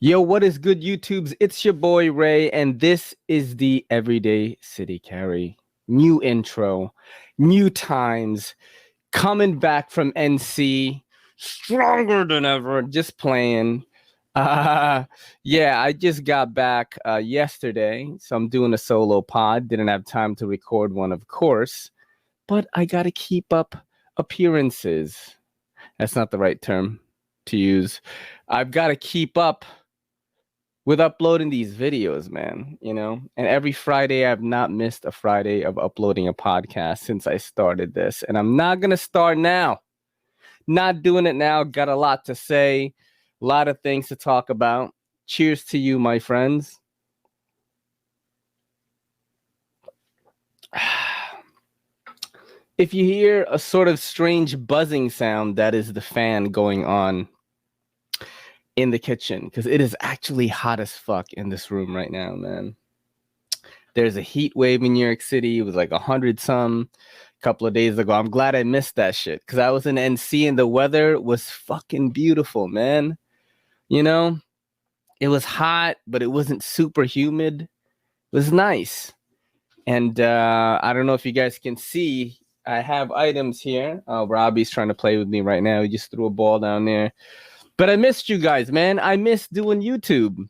Yo, what is good, YouTubes? It's your boy Ray, and this is the Everyday City Carry. New intro, new times, coming back from NC, stronger than ever, just playing. Uh, yeah, I just got back yesterday, so I'm doing a solo pod. Didn't have time to record one, of course, but I gotta keep up appearances. That's not the right term to use. I've got to keep up with uploading these videos, man, and every Friday I've not missed a Friday of uploading a podcast since I started this. And I'm not going to start now. Not doing it now. Got a lot to say, a lot of things to talk about. Cheers to you, my friends. If you hear a sort of strange buzzing sound, that is the fan going on in the kitchen, because it is actually hot as fuck in this room right now, man. There's a heat wave in New York City. It was like 100 some a couple of days ago. I'm glad I missed that shit because I was in NC and the weather was fucking beautiful, man. It was hot, but it wasn't super humid. It was nice. And I don't know if you guys can see, I have items here. Robbie's trying to play with me right now. He just threw a ball down there. But I missed you guys, man. I missed doing YouTube.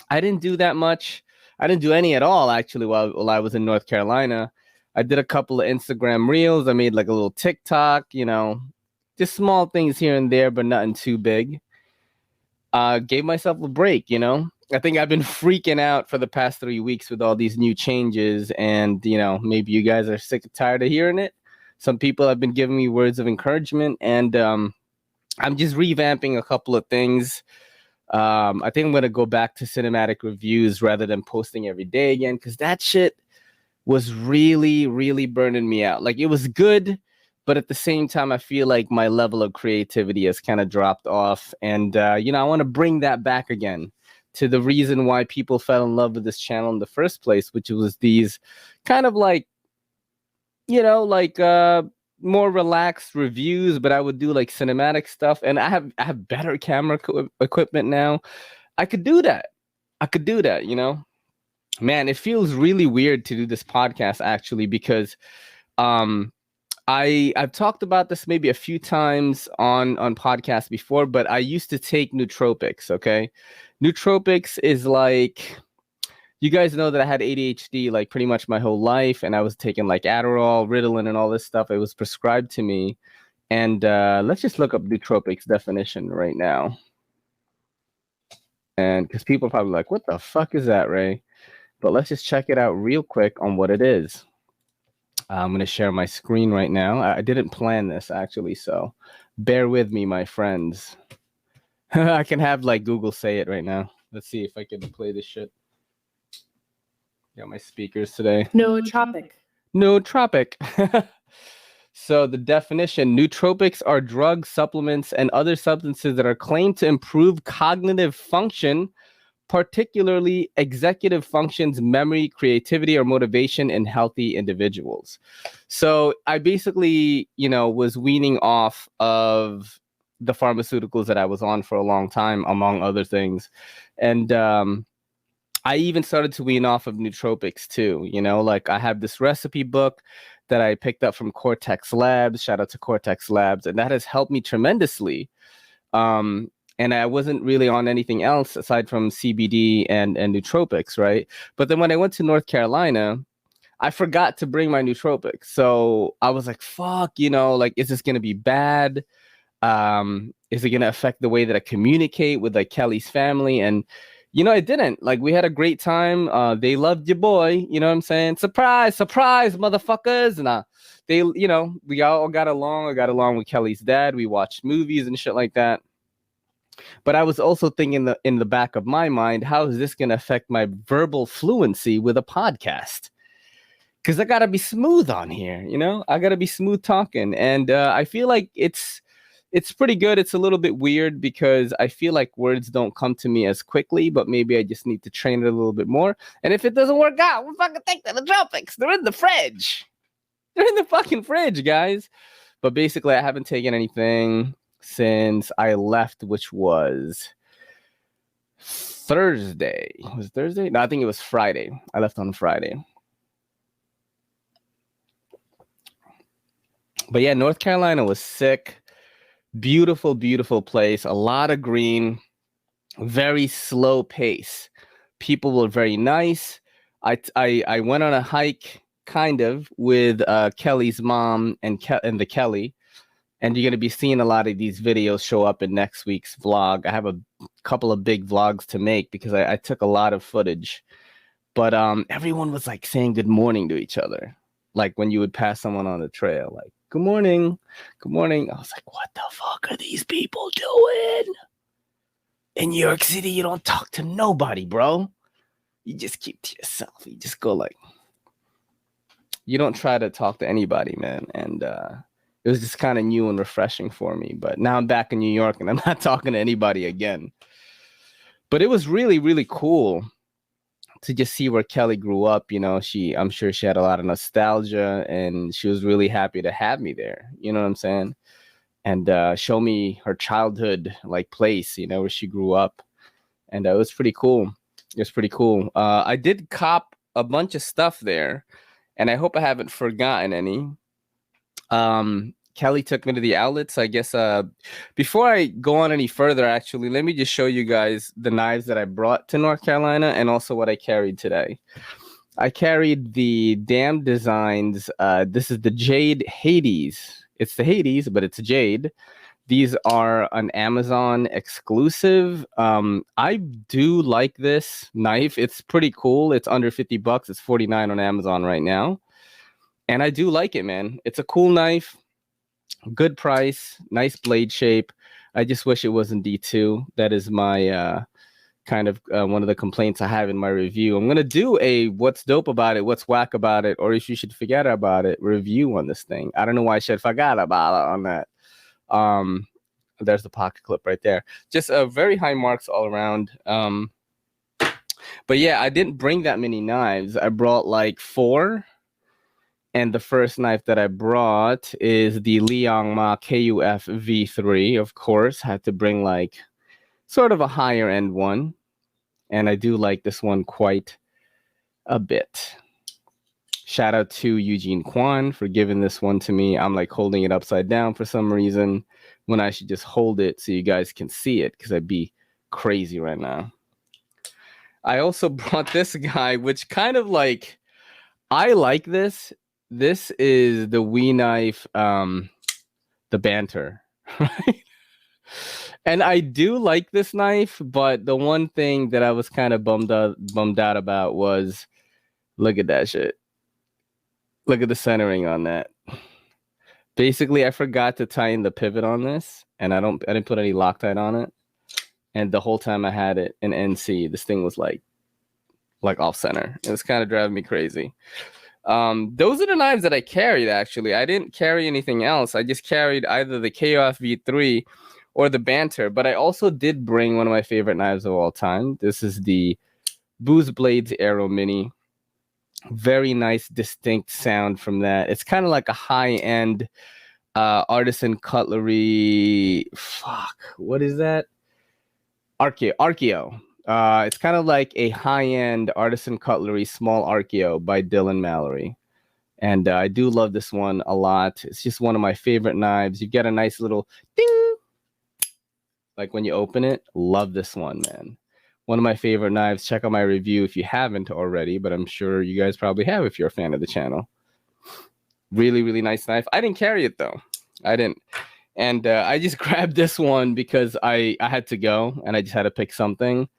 I didn't do that much. I didn't do any at all, actually, while I was in North Carolina. I did a couple of Instagram reels. I made like a little TikTok, just small things here and there, but nothing too big. Gave myself a break, I think I've been freaking out for the past 3 weeks with all these new changes. And, maybe you guys are sick and tired of hearing it. Some people have been giving me words of encouragement, and I'm just revamping a couple of things. I think I'm going to go back to cinematic reviews rather than posting every day again, because that shit was really, really burning me out. Like, it was good, but at the same time, I feel like my level of creativity has kind of dropped off. And, I want to bring that back again to the reason why people fell in love with this channel in the first place, which was these kind of like, more relaxed reviews, but I would do like cinematic stuff. And I have better camera equipment now. I could do that. Man, it feels really weird to do this podcast actually, because I've talked about this maybe a few times on podcasts before, but I used to take nootropics. Okay. Nootropics is like, you guys know that I had ADHD like pretty much my whole life, and I was taking like Adderall, Ritalin, and all this stuff. It was prescribed to me. And let's just look up nootropics definition right now. And because people are probably like, what the fuck is that, Ray? But let's just check it out real quick on what it is. I'm going to share my screen right now. I didn't plan this actually, so bear with me, my friends. I can have like Google say it right now. Let's see if I can play this shit. Got my speakers today. Nootropic. So the definition: nootropics are drugs, supplements, and other substances that are claimed to improve cognitive function, particularly executive functions, memory, creativity, or motivation in healthy individuals. So I basically, was weaning off of the pharmaceuticals that I was on for a long time, among other things. And I even started to wean off of nootropics too. Like I have this recipe book that I picked up from Cortex Labs. Shout out to Cortex Labs. And that has helped me tremendously. And I wasn't really on anything else aside from CBD and nootropics, right? But then when I went to North Carolina, I forgot to bring my nootropics. So I was like, fuck, like, is this going to be bad? Is it going to affect the way that I communicate with like Kelly's family? And it didn't. Like, we had a great time. They loved your boy. You know what I'm saying? Surprise, motherfuckers. And we all got along. I got along with Kelly's dad. We watched movies and shit like that. But I was also thinking in the back of my mind, how is this going to affect my verbal fluency with a podcast? Because I got to be smooth on here. I got to be smooth talking. And I feel like it's pretty good. It's a little bit weird because I feel like words don't come to me as quickly, but maybe I just need to train it a little bit more. And if it doesn't work out, we'll fucking take the nootropics. They're in the fridge. They're in the fucking fridge, guys. But basically, I haven't taken anything since I left, which was Thursday. Was it Thursday? No, I think it was Friday. I left on Friday. But yeah, North Carolina was sick. Beautiful, beautiful place. A lot of green. Very slow pace. People were very nice. I went on a hike, kind of, with Kelly's mom and the Kelly. And you're going to be seeing a lot of these videos show up in next week's vlog. I have a couple of big vlogs to make because I took a lot of footage. But everyone was like saying good morning to each other. Like when you would pass someone on the trail, like, good morning, good morning. I was like, what the fuck are these people doing? In New York City, you don't talk to nobody, bro. You just keep to yourself. You just go like, you don't try to talk to anybody, man. And it was just kind of new and refreshing for me. But now I'm back in New York and I'm not talking to anybody again. But it was really, really cool to just see where Kelly grew up. You know, I'm sure she had a lot of nostalgia and she was really happy to have me there. You know what I'm saying? And show me her childhood like place, you know, where she grew up. And it was pretty cool. It was pretty cool. I did cop a bunch of stuff there, and I hope I haven't forgotten any. Kelly took me to the outlets. I guess before I go on any further, actually, let me just show you guys the knives that I brought to North Carolina and also what I carried today. I carried the Damn Designs. This is the Jade Hades. It's the Hades, but it's Jade. These are an Amazon exclusive. I do like this knife. It's pretty cool. It's under $50. It's $49 on Amazon right now. And I do like it, man. It's a cool knife. Good price. Nice blade shape. I just wish it wasn't D2. That is my kind of one of the complaints I have in my review. I'm going to do a what's dope about it, what's whack about it, or if you should forget about it review on this thing. I don't know why I should forget about it on that. There's the pocket clip right there. Just very high marks all around. But yeah, I didn't bring that many knives. I brought like 4. And the first knife that I brought is the Liangma KUF V3. Of course, had to bring like sort of a higher end one. And I do like this one quite a bit. Shout out to Eugene Kwan for giving this one to me. I'm like holding it upside down for some reason when I should just hold it so you guys can see it because I'd be crazy right now. I also brought this guy, which kind of like, I like this. This is the Wee Knife, the Banter, right? And I do like this knife, but the one thing that I was kind of bummed out about was, look at that shit. Look at the centering on that. Basically, I forgot to tighten the pivot on this, and I didn't put any Loctite on it. And the whole time I had it in NC, this thing was like off center. It was kind of driving me crazy. Those are the knives that I carried, actually. I didn't carry anything else. I just carried either the KOF V3 or the Banter. But I also did bring one of my favorite knives of all time. This is the Booz Blades Aero Mini. Very nice, distinct sound from that. It's kind of like a high-end artisan cutlery. Fuck, what is that? Archeo. It's kind of like a high-end artisan cutlery, small Archeo by Dylan Mallory. And I do love this one a lot. It's just one of my favorite knives. You get a nice little ding, like when you open it. Love this one, man. One of my favorite knives. Check out my review if you haven't already, but I'm sure you guys probably have if you're a fan of the channel. Really, really nice knife. I didn't carry it, though. I didn't. And I just grabbed this one because I had to go, and I just had to pick something.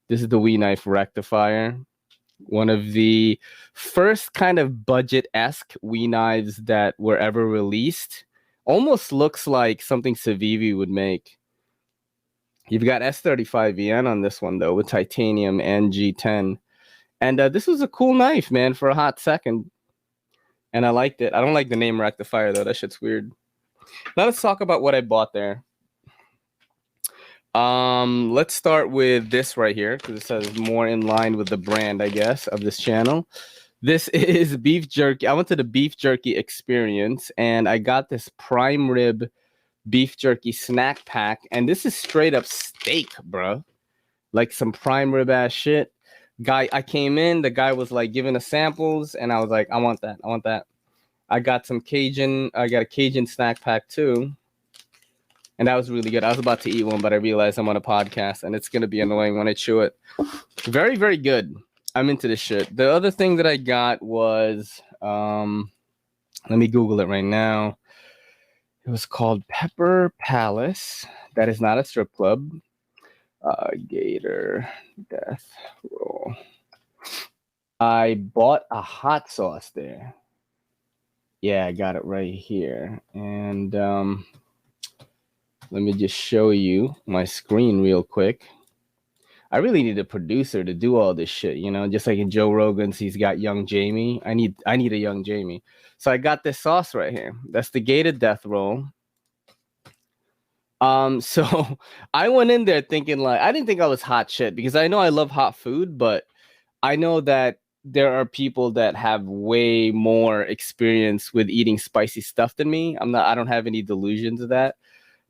This is the Wee Knife Rectifier. One of the first kind of budget-esque Wee knives that were ever released. Almost looks like something Civivi would make. You've got S35VN on this one, though, with titanium and G10. And this was a cool knife, man, for a hot second. And I liked it. I don't like the name Rectifier, though. That shit's weird. Now let's talk about what I bought there. Let's start with this right here, because it says more in line with the brand, I guess, of this channel. This is beef jerky. I went to the beef jerky experience, and I got this prime rib beef jerky snack pack, and this is straight up steak, bro. like some prime rib ass shit. I came in, the guy was like giving us samples, and I was like, I want that. I got a Cajun snack pack too. And that was really good. I was about to eat one, but I realized I'm on a podcast and it's going to be annoying when I chew it. Very, very good. I'm into this shit. The other thing that I got was, let me Google it right now. It was called Pepper Palace. That is not a strip club. Gator Death Roll. I bought a hot sauce there. Yeah, I got it right here. And let me just show you my screen real quick. I really need a producer to do all this shit, you know, just like in Joe Rogan's, he's got young Jamie. I need a young Jamie. So I got this sauce right here. That's the Gator Death Roll. So I went in there thinking like, I didn't think I was hot shit because I know I love hot food, but I know that there are people that have way more experience with eating spicy stuff than me. I don't have any delusions of that.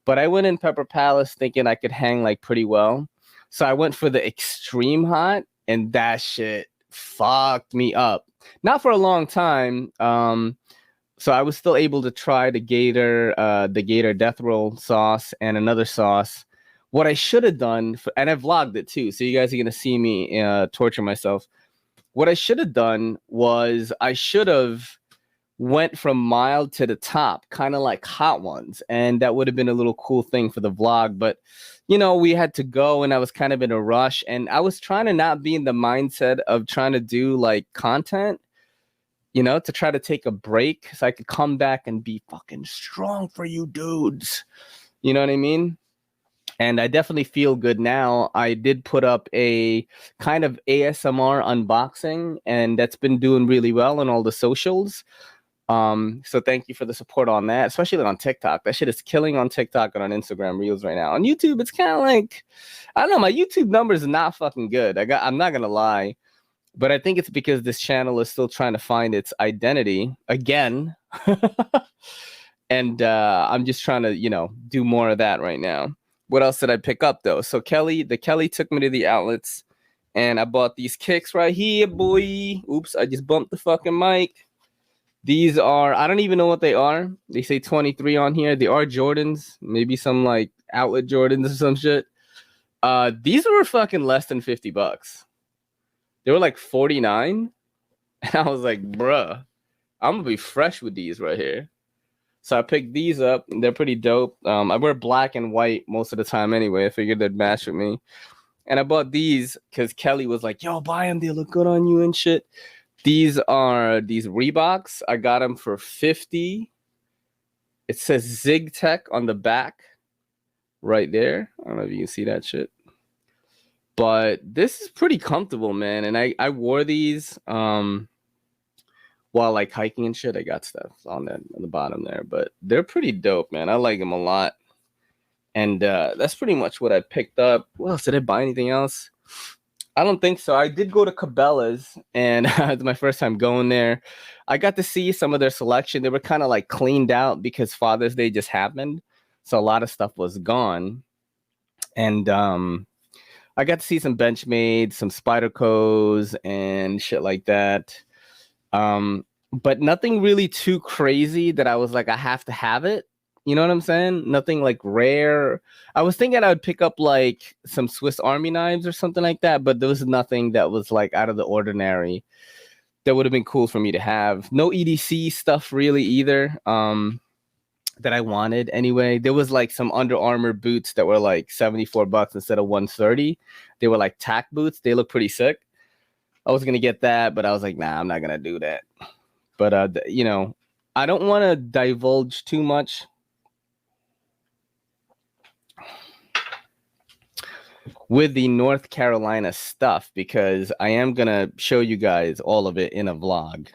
But I went in Pepper Palace thinking I could hang like pretty well. So I went for the extreme hot, and that shit fucked me up. Not for a long time. So I was still able to try the Gator Death Roll sauce and another sauce. What I should have done, and I vlogged it too, so you guys are gonna see me torture myself. What I should have done was I should have went from mild to the top, kind of like hot ones, and that would have been a little cool thing for the vlog. But you know, we had to go and I was kind of in a rush, and I was trying to not be in the mindset of trying to do like content, you know, to try to take a break so I could come back and be fucking strong for you dudes, you know what I mean? And I definitely feel good now. I did put up a kind of ASMR unboxing, and that's been doing really well on all the socials. So thank you for the support on that, especially on TikTok. That shit is killing on TikTok and on Instagram Reels right now. On YouTube, it's kind of like, I don't know, my YouTube numbers are not fucking good. I'm not gonna lie, but I think it's because this channel is still trying to find its identity again. And I'm just trying to, you know, do more of that right now. What else did I pick up though? So Kelly took me to the outlets, and I bought these kicks right here, boy. Oops, I just bumped the fucking mic. These are, I don't even know what they are. They say 23 on here. They are Jordans, maybe some like outlet Jordans or some shit. These were fucking less than $50. They were like 49. And I was like, bruh, I'm gonna be fresh with these right here. So I picked these up, and they're pretty dope. I wear black and white most of the time anyway. I figured they'd match with me. And I bought these because Kelly was like, yo, buy them. They look good on you and shit. These are these Reeboks. I got them for $50. It says Zig Tech on the back right there. I don't know if you can see that shit. But this is pretty comfortable, man. And I wore these while like hiking and shit. I got stuff on the bottom there. But they're pretty dope, man. I like them a lot. And that's pretty much what I picked up. What else? Did I buy anything else? I don't think so. I did go to Cabela's, and it's my first time going there. I got to see some of their selection. They were kind of like cleaned out because Father's Day just happened. So a lot of stuff was gone. And I got to see some Benchmade, some Spyderco's and shit like that. But nothing really too crazy that I was like, I have to have it. You know what I'm saying? Nothing like rare. I was thinking I would pick up like some Swiss Army knives or something like that, but there was nothing that was like out of the ordinary that would have been cool for me to have. No EDC stuff really either, that I wanted anyway. There was like some Under Armour boots that were like $74 instead of $130. They were like tack boots. They look pretty sick. I was gonna get that, but I was like, nah, I'm not gonna do that. But you know, I don't want to divulge too much with the North Carolina stuff because I am going to show you guys all of it in a vlog.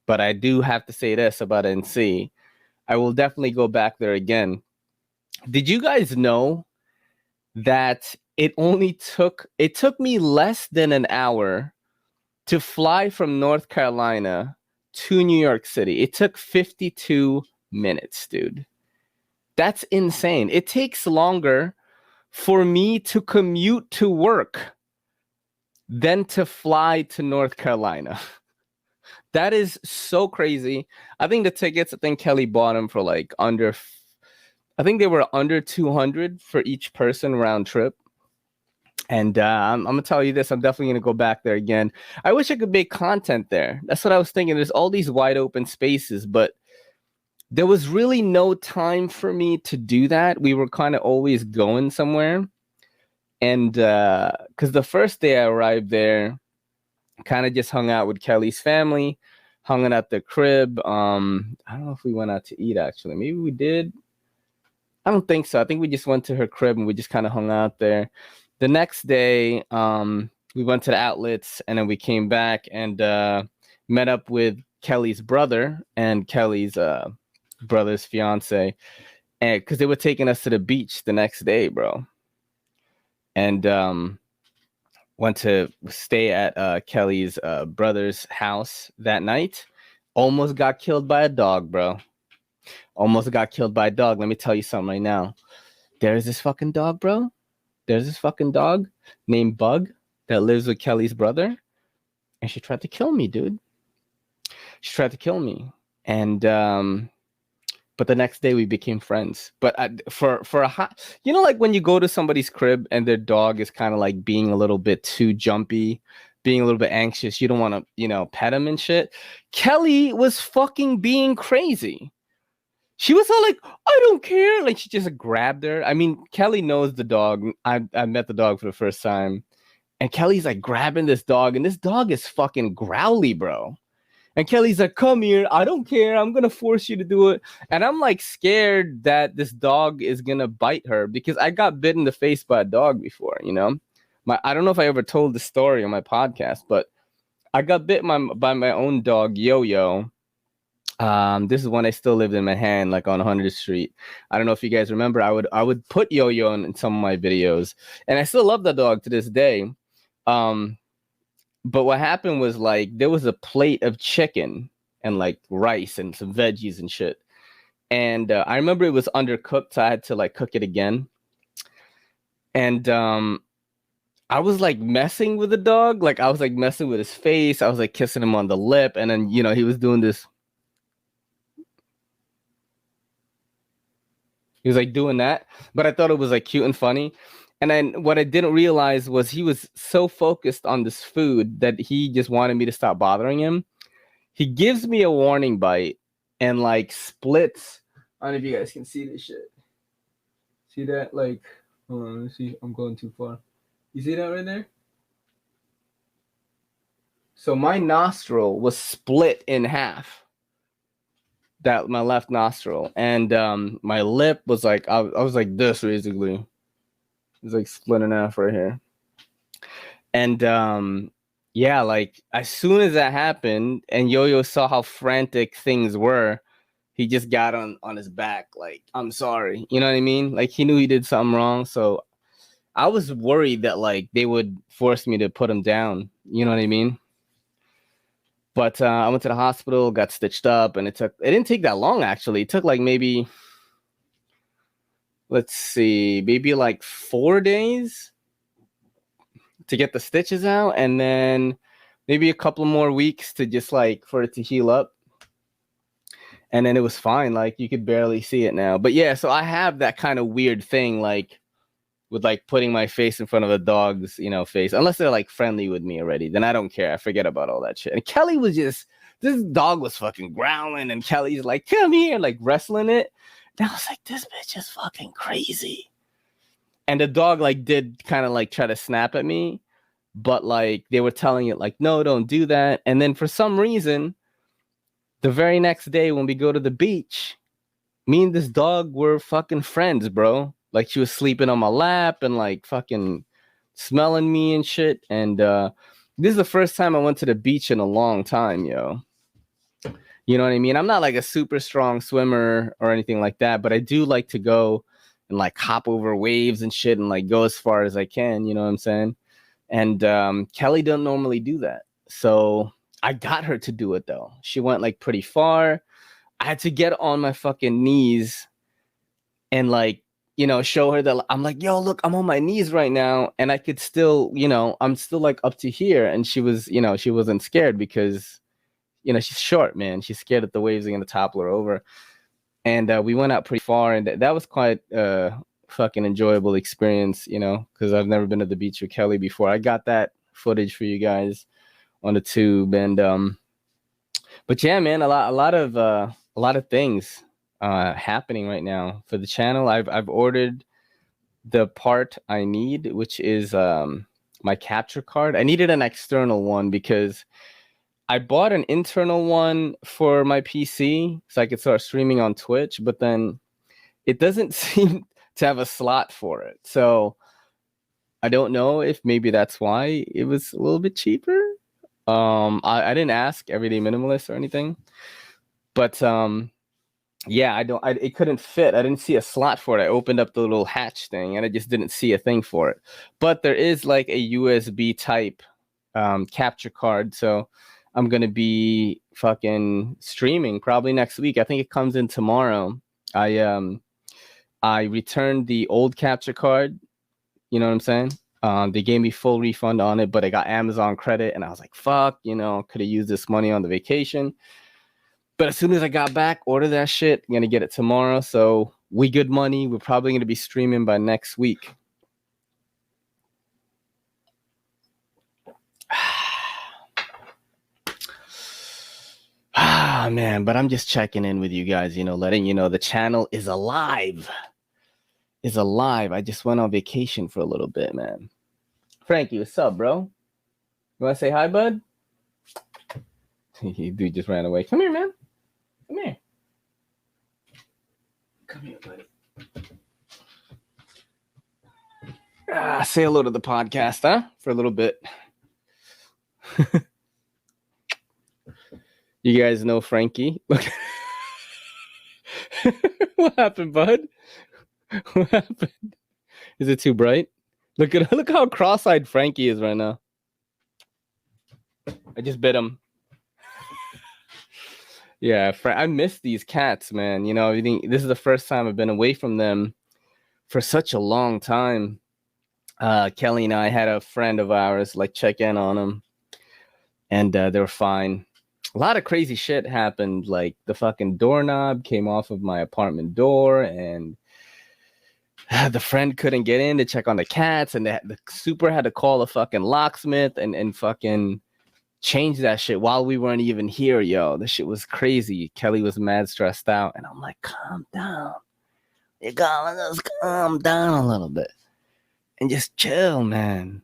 But I do have to say this about NC. I will definitely go back there again. Did you guys know that it took me less than an hour to fly from North Carolina to New York City? It took 52 minutes, dude. That's insane. It takes longer for me to commute to work then to fly to North Carolina. That is so crazy. I think the tickets, I think Kelly bought them for like I think they were under 200 for each person round trip. And I'm gonna tell you this, I'm definitely gonna go back there again. I wish I could make content there. That's what I was thinking. There's all these wide open spaces, but there was really no time for me to do that. We were kind of always going somewhere. And because the first day I arrived there, kind of just hung out with Kelly's family, hung out at the crib. I don't know if we went out to eat, actually. Maybe we did. I don't think so. I think we just went to her crib and we just kind of hung out there. The next day, we went to the outlets and then we came back and met up with Kelly's brother and Kelly's brother's fiance, and because they were taking us to the beach the next day, bro. And went to stay at Kelly's brother's house that night. Almost got killed by a dog, bro. Almost got killed by a dog. Let me tell you something right now. There's this fucking dog, bro. There's this fucking dog named Bug that lives with Kelly's brother. And she tried to kill me, dude. She tried to kill me. And but the next day we became friends. But for a hot, you know, like when you go to somebody's crib and their dog is kind of like being a little bit too jumpy, being a little bit anxious, you don't want to, you know, pet him and shit. Kelly was fucking being crazy. She was all like, I don't care. Like, she just grabbed her. I mean, Kelly knows the dog. I met the dog for the first time. And Kelly's like grabbing this dog. And this dog is fucking growly, bro. And Kelly's like, come here. I don't care. I'm going to force you to do it. And I'm like scared that this dog is going to bite her because I got bit in the face by a dog before, you know? I don't know if I ever told the story on my podcast, but I got bit by my own dog, Yo-Yo. This is when I still lived in Manhattan, like on 100th Street. I don't know if you guys remember. I would put Yo-Yo in some of my videos, and I still love that dog to this day. But what happened was, like, there was a plate of chicken and like rice and some veggies and shit, and I remember it was undercooked, so I had to like cook it again. And I was like messing with the dog, like I was like messing with his face. I was like kissing him on the lip, and then, you know, he was doing this. He was like doing that, but I thought it was like cute and funny. And then what I didn't realize was he was so focused on this food that he just wanted me to stop bothering him. He gives me a warning bite and like splits. I don't know if you guys can see this shit. See that? Like, hold on, let me see. I'm going too far. You see that right there? So my nostril was split in half. That my left nostril, and my lip was like I was like this basically. It was like split in half right here. And yeah, like as soon as that happened and Yo-Yo saw how frantic things were, he just got on his back like, I'm sorry, you know what I mean? Like he knew he did something wrong. So I was worried that like they would force me to put him down, you know what I mean? But I went to the hospital, got stitched up, and it didn't take that long, actually. It took like maybe, let's see, maybe like 4 days to get the stitches out, and then maybe a couple more weeks to just like for it to heal up. And then it was fine. Like you could barely see it now. But yeah, so I have that kind of weird thing, like with like putting my face in front of a dog's, you know, face, unless they're like friendly with me already, then I don't care. I forget about all that shit. And Kelly was just, this dog was fucking growling, and Kelly's like, come here, like wrestling it. And I was like, this bitch is fucking crazy. And the dog like did kind of like try to snap at me, but like they were telling it like, no, don't do that. And then for some reason, the very next day when we go to the beach, me and this dog were fucking friends, bro. Like she was sleeping on my lap and like fucking smelling me and shit. And this is the first time I went to the beach in a long time, yo. You know what I mean? I'm not like a super strong swimmer or anything like that, but I do like to go and like hop over waves and shit and like go as far as I can. You know what I'm saying? And Kelly doesn't normally do that. So I got her to do it though. She went like pretty far. I had to get on my fucking knees and like show her that I'm like, yo, look, I'm on my knees right now, and I could still, I'm still like up to here. And she was, she wasn't scared because, she's short, man. She's scared that the waves are gonna topple her over. And we went out pretty far, and that was quite fucking enjoyable experience, because I've never been to the beach with Kelly before. I got that footage for you guys on the tube, and but yeah, man, a lot of things happening right now for the channel. I've ordered the part I need, which is my capture card. I needed an external one because I bought an internal one for my PC so I could start streaming on Twitch, but then it doesn't seem to have a slot for it. So I don't know if maybe that's why it was a little bit cheaper. I didn't ask Everyday Minimalist or anything, but yeah, it couldn't fit. I didn't see a slot for it. I opened up the little hatch thing and I just didn't see a thing for it. But there is like a USB type capture card, so I'm gonna be fucking streaming probably next week. I think it comes in tomorrow. I returned the old capture card. You know what I'm saying? They gave me full refund on it, but I got Amazon credit, and I was like, fuck, could have used this money on the vacation. But as soon as I got back, order that shit. I'm gonna get it tomorrow. So we good money. We're probably gonna be streaming by next week. Ah, man, but I'm just checking in with you guys, letting you know the channel is alive. I just went on vacation for a little bit, man. Frankie, what's up, bro? You want to say hi, bud? Dude just ran away. Come here, man. Come here. Come here, buddy. Say hello to the podcast, huh? For a little bit. You guys know Frankie? Look. What happened, bud? What happened? Is it too bright? Look how cross-eyed Frankie is right now. I just bit him. Yeah, I miss these cats, man. This is the first time I've been away from them for such a long time. Kelly and I had a friend of ours check in on them, and they were fine. A lot of crazy shit happened. Like the fucking doorknob came off of my apartment door, and the friend couldn't get in to check on the cats, and the super had to call a fucking locksmith and fucking change that shit while we weren't even here, yo. This shit was crazy. Kelly was mad stressed out, and I'm like, calm down. You gotta just calm down a little bit and just chill, man.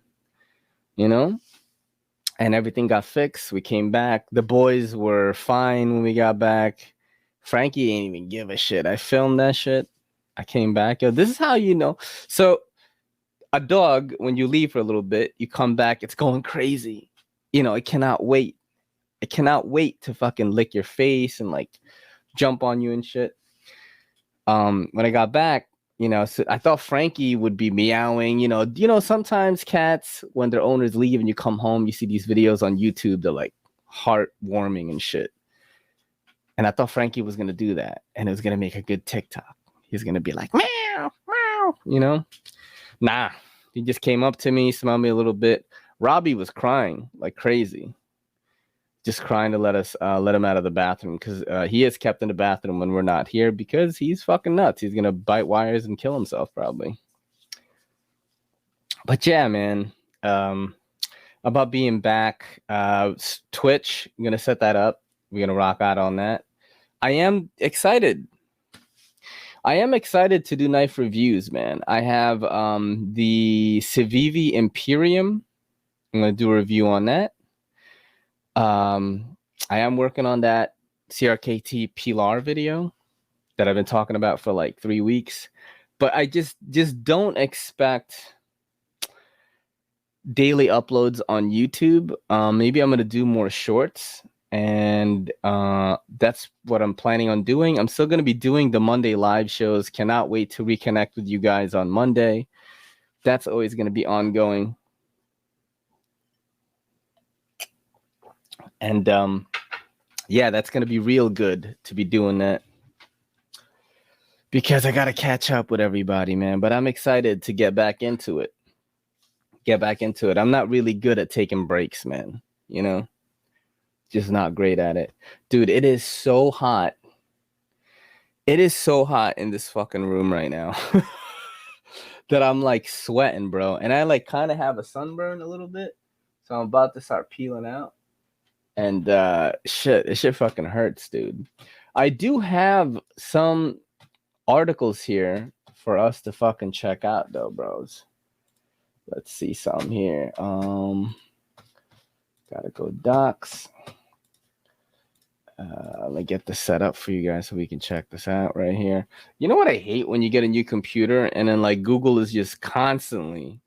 And everything got fixed. We came back. The boys were fine when we got back. Frankie ain't even give a shit. I filmed that shit. I came back. Yo, this is how you know. So a dog, when you leave for a little bit, you come back, it's going crazy. It cannot wait. It cannot wait to fucking lick your face and jump on you and shit. When I got back, so I thought Frankie would be meowing. Sometimes cats, when their owners leave and you come home, you see these videos on YouTube, they're heartwarming and shit. And I thought Frankie was gonna do that, and it was gonna make a good TikTok. He's gonna be like, meow, meow, Nah, he just came up to me, smelled me a little bit. Robbie was crying like crazy, just crying to let him out of the bathroom, because he is kept in the bathroom when we're not here because he's fucking nuts. He's gonna bite wires and kill himself probably. But yeah, man, about being back, Twitch, I'm gonna set that up. We're gonna rock out on that. I am excited to do knife reviews, man. I have the Civivi Imperium. I'm going to do a review on that. I am working on that CRKT Pilar video that I've been talking about for 3 weeks. But I just don't expect daily uploads on YouTube. Maybe I'm going to do more shorts. And that's what I'm planning on doing. I'm still going to be doing the Monday live shows. Cannot wait to reconnect with you guys on Monday. That's always going to be ongoing. And yeah, that's going to be real good to be doing that. because I gotta catch up with everybody, man. But I'm excited to get back into it. I'm not really good at taking breaks, man. You know, just not great at it. Dude, it is so hot. It is so hot in this fucking room right now that I'm like sweating, bro. And I like kind of have a sunburn a little bit. So I'm about to start peeling out. And shit, it shit fucking hurts, dude. I do have some articles here for us to fucking check out though, bros. Let's see some here. Gotta go docs. Let me get this set up for you guys so we can check this out right here. You know what I hate when you get a new computer and then like Google is just constantly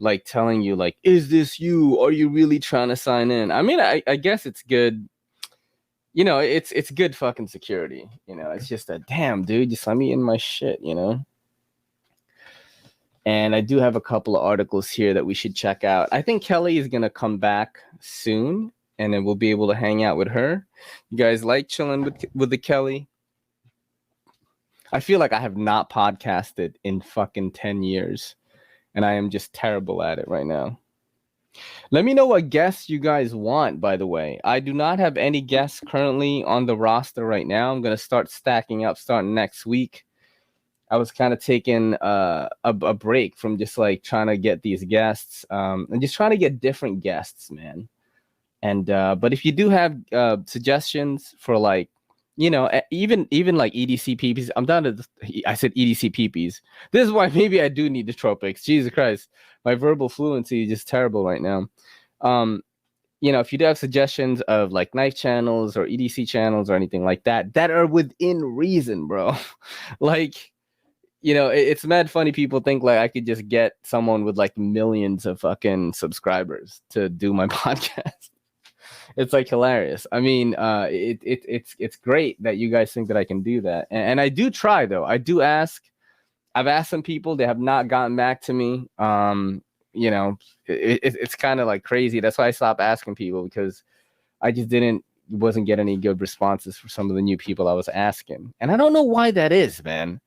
like telling you like, is this you? Are you really trying to sign in? I mean, I guess it's good. You know, it's good fucking security. You know, it's just a damn dude, just let me in my shit, you know? And I do have a couple of articles here that we should check out. I think Kelly is going to come back soon and then we'll be able to hang out with her. You guys like chilling with the Kelly? I feel like I have not podcasted in fucking 10 years and I am just terrible at it right now. Let me know what guests you guys want, by the way. I do not have any guests currently on the roster right now. I'm going to start stacking up starting next week. I was kind of taking a break from just like trying to get these guests and just trying to get different guests, man. And but if you do have suggestions for like, you know, even like EDC peepees, I'm down to I said EDC peepees. This is why maybe I do need the Nootropics. Jesus Christ, my verbal fluency is just terrible right now. You know, if you do have suggestions of like knife channels or EDC channels or anything like that, that are within reason, bro. Like, you know, it's mad funny. People think like I could just get someone with like millions of fucking subscribers to do my podcast. It's like hilarious. I mean, it's great that you guys think that I can do that. And I do try though. I do ask. I've asked some people, they have not gotten back to me. You know, it's kind of like crazy. That's why I stopped asking people because I just wasn't getting any good responses for some of the new people I was asking. And I don't know why that is, man.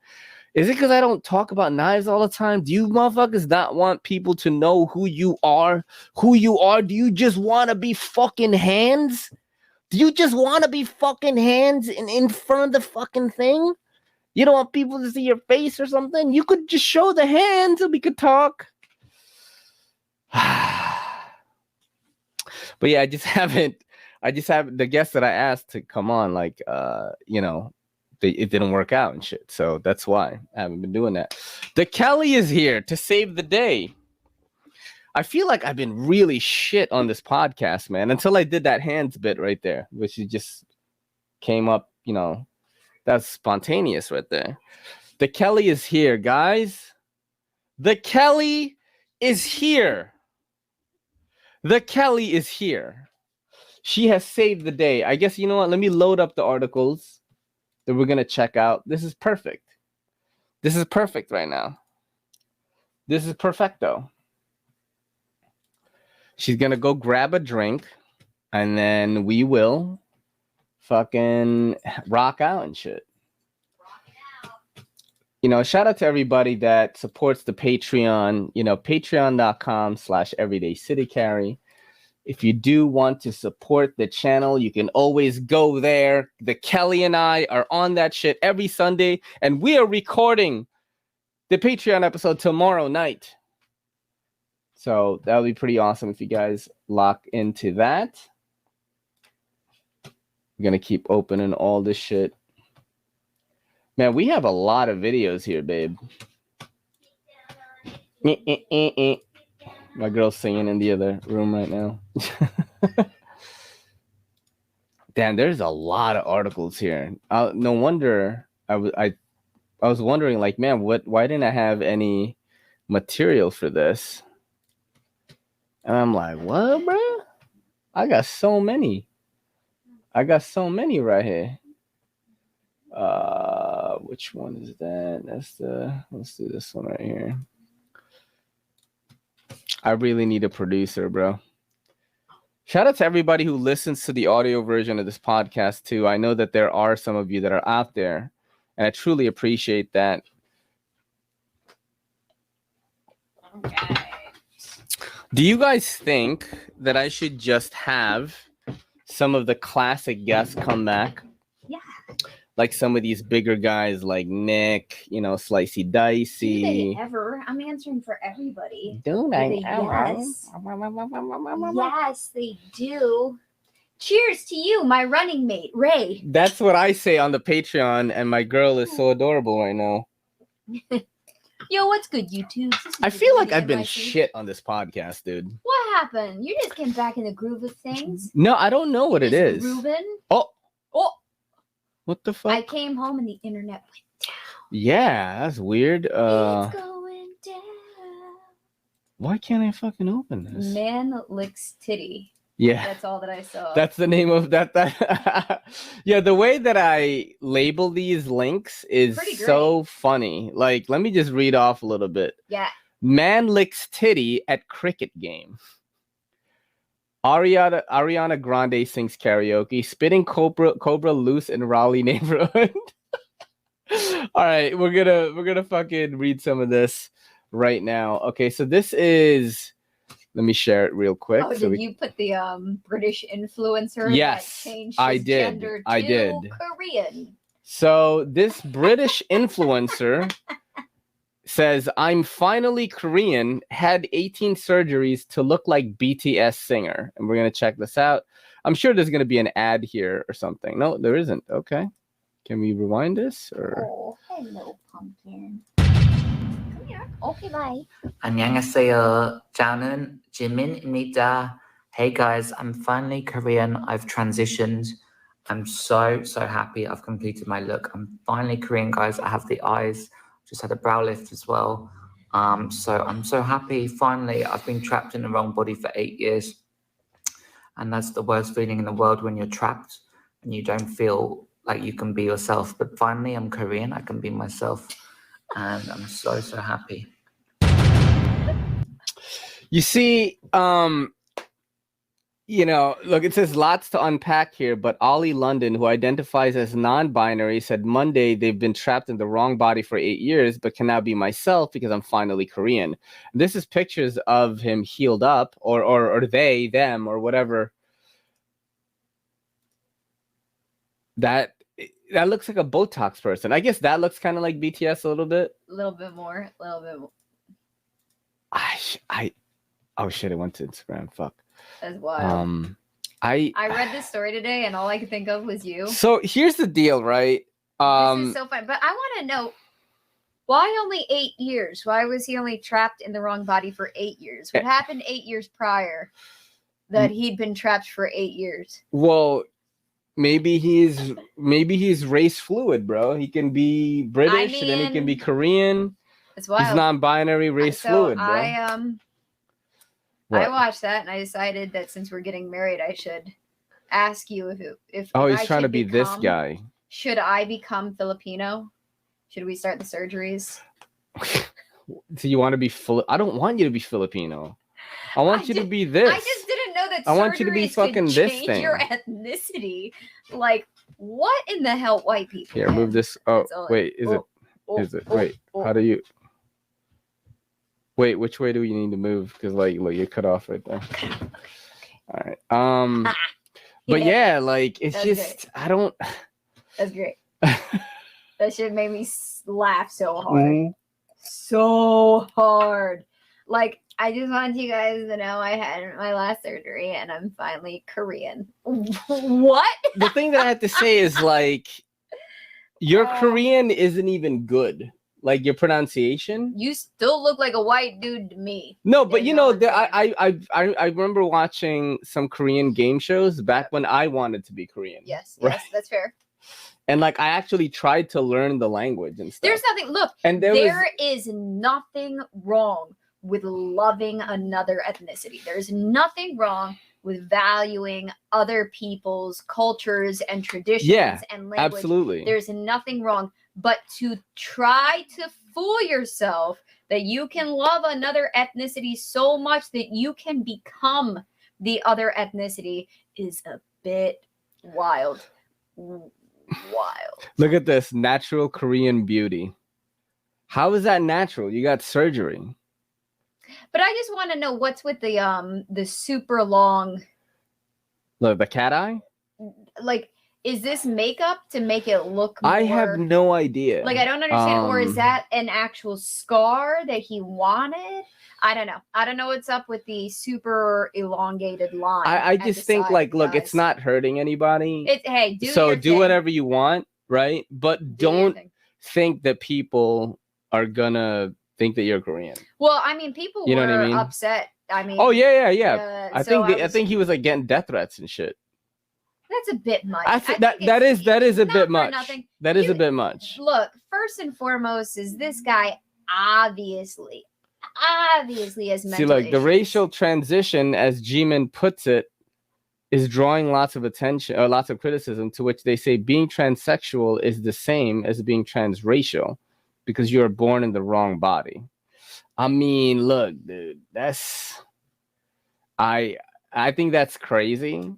Is it because I don't talk about knives all the time? Do you motherfuckers not want people to know who you are? Who you are? Do you just want to be fucking hands? Do you just want to be fucking hands in front of the fucking thing? You don't want people to see your face or something? You could just show the hands and we could talk. But yeah, I just haven't the guests that I asked to come on, like, you know, it didn't work out and shit. So that's why I haven't been doing that. The Kelly is here to save the day. I feel like I've been really shit on this podcast, man, until I did that hands bit right there, which just came up, you know, that's spontaneous right there. The Kelly is here, guys. The Kelly is here. The Kelly is here. She has saved the day. I guess, you know what? Let me load up the articles that we're going to check out. This is perfect. This is perfect right now. This is perfecto. She's going to go grab a drink and then we will fucking rock out and shit. You know, shout out to everybody that supports the Patreon, you know, patreon.com/everydaycitycarry. If you do want to support the channel, you can always go there. The Kelly and I are on that shit every Sunday, and we are recording the Patreon episode tomorrow night. So that'll be pretty awesome if you guys lock into that. We're going to keep opening all this shit. Man, we have a lot of videos here, babe. My girl's singing in the other room right now. Damn, there's a lot of articles here. No wonder I was wondering, like, man, why didn't I have any material for this? And I'm like, what, bro? I got so many. I got so many right here. Which one is that? Let's do this one right here. I really need a producer, bro. Shout out to everybody who listens to the audio version of this podcast too. I know that there are some of you that are out there And I truly appreciate that. Okay. Do you guys think that I should just have some of the classic guests come back? Yeah. Like some of these bigger guys like Nick, you know, Slicey Dicey. Do they ever? I'm answering for everybody. Don't Yes. Yes, they do. Cheers to you, my running mate, Ray. That's what I say on the Patreon, and my girl is so adorable right now. Yo, what's good, YouTube? I feel like I've been shit on this podcast, dude. What happened? You just came back in the groove of things. No, I don't know what it is. Ruben. Oh. What the fuck? I came home and the internet went down. Yeah, that's weird. It's going down. Why can't I fucking open this? Man licks titty. Yeah. That's all that I saw. That's the name of that. Yeah, the way that I label these links is so funny. Like, let me just read off a little bit. Yeah. Man licks titty at cricket game. Ariana Grande sings karaoke. Spitting cobra loose in Raleigh neighborhood. All right, we're gonna fucking read some of this right now. Okay, so this is. Let me share it real quick. Oh, did you put the British influencer? Yes, that changed I his did. Gender I to did. Korean. So this British influencer says, "I'm finally Korean. Had 18 surgeries to look like BTS singer." And we're gonna check this out. I'm sure there's gonna be an ad here or something. No, there isn't. Okay, can we rewind this? Or Oh, hello, pumpkin. Okay, bye. 안녕하세요. 저는 지민입니다. Hey guys, I'm finally Korean. I've transitioned. I'm so happy I've completed my look. I'm finally Korean, guys. I have the eyes. Just had a brow lift as well. So I'm so happy. Finally, I've been trapped in the wrong body for 8 years. And that's the worst feeling in the world, when you're trapped and you don't feel like you can be yourself. But finally, I'm Korean. I can be myself. And I'm so happy. you see, you know, look, it says lots to unpack here, but Ollie London, who identifies as non-binary, said Monday they've been trapped in the wrong body for 8 years, but can now be myself because I'm finally Korean. This is pictures of him healed up, or they, them, or whatever. That looks like a Botox person. I guess that looks kind of like BTS a little bit. A little bit more. Oh shit! It went to Instagram. Fuck. That's wild. I read this story today, and all I could think of was you. So here's the deal, right? This is so fun, but I want to know, why only 8 years? Why was he only trapped in the wrong body for 8 years? What happened 8 years prior that he'd been trapped for 8 years? Well, maybe he's race fluid, bro. He can be British and then he can be Korean. It's wild. He's non-binary, race fluid, bro. I watched that and I decided that since we're getting married, I should ask you if he's trying to be this guy. Should I become Filipino? Should we start the surgeries? So you want to be I don't want you to be Filipino. I want you to be this. I just didn't know that. I want you to be fucking this thing. Your ethnicity, like what in the hell, white people? Here, move this. Oh, wait, is it? Wait, how do you? Wait, which way do we need to move? Because like, look, you're cut off right there. All right. But yeah, like it's just great. I don't. That's great. That shit made me laugh so hard. So hard. Like, I just want you guys to know I had my last surgery and I'm finally Korean. What? The thing that I have to say is, like, your Korean isn't even good. Like, your pronunciation. You still look like a white dude to me. No, but you know, I remember watching some Korean game shows back when I wanted to be Korean. Yes, right? That's fair. And like, I actually tried to learn the language and stuff. There's nothing. Look, and there is nothing wrong with loving another ethnicity. There's nothing wrong with valuing other people's cultures and traditions and language. Absolutely. There's nothing wrong. But to try to fool yourself that you can love another ethnicity so much that you can become the other ethnicity is a bit wild. wild. Look at this natural Korean beauty. How is that natural? You got surgery. But I just want to know what's with the super long. Look, the cat eye. Like, is this makeup to make it look more... I have no idea. Like, I don't understand. Or is that an actual scar that he wanted? I don't know. I don't know what's up with the super elongated line. I just think, side, like, look, guys. it's not hurting anybody. Hey, do whatever you want, right? But don't think that people are gonna think that you're Korean. Well, I mean, people you know were what I mean? upset. I mean, oh yeah. I think he was like getting death threats and shit. That's a bit much. That is a bit much. Nothing. That is a bit much. Look, first and foremost, is this guy obviously has mental See, like, the issues. racial transition, as Jimin puts it, is drawing lots of attention or lots of criticism, to which they say being transsexual is the same as being transracial because you are born in the wrong body. I mean, look, dude, I think that's crazy.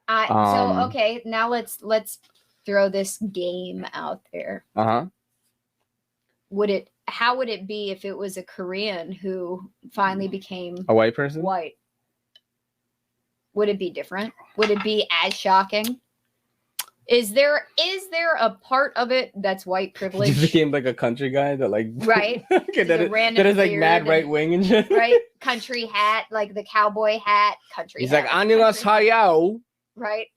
So okay, now let's throw this game out there. How would it be if it was a Korean who finally became a white person? White. Would it be different? Would it be as shocking? Is there a part of it that's white privilege? You became like a country guy that, like, right? Okay, that is like mad right wing and shit. Right? Country hat, like the cowboy hat, country. He's hat, like 안녕하세요. Right?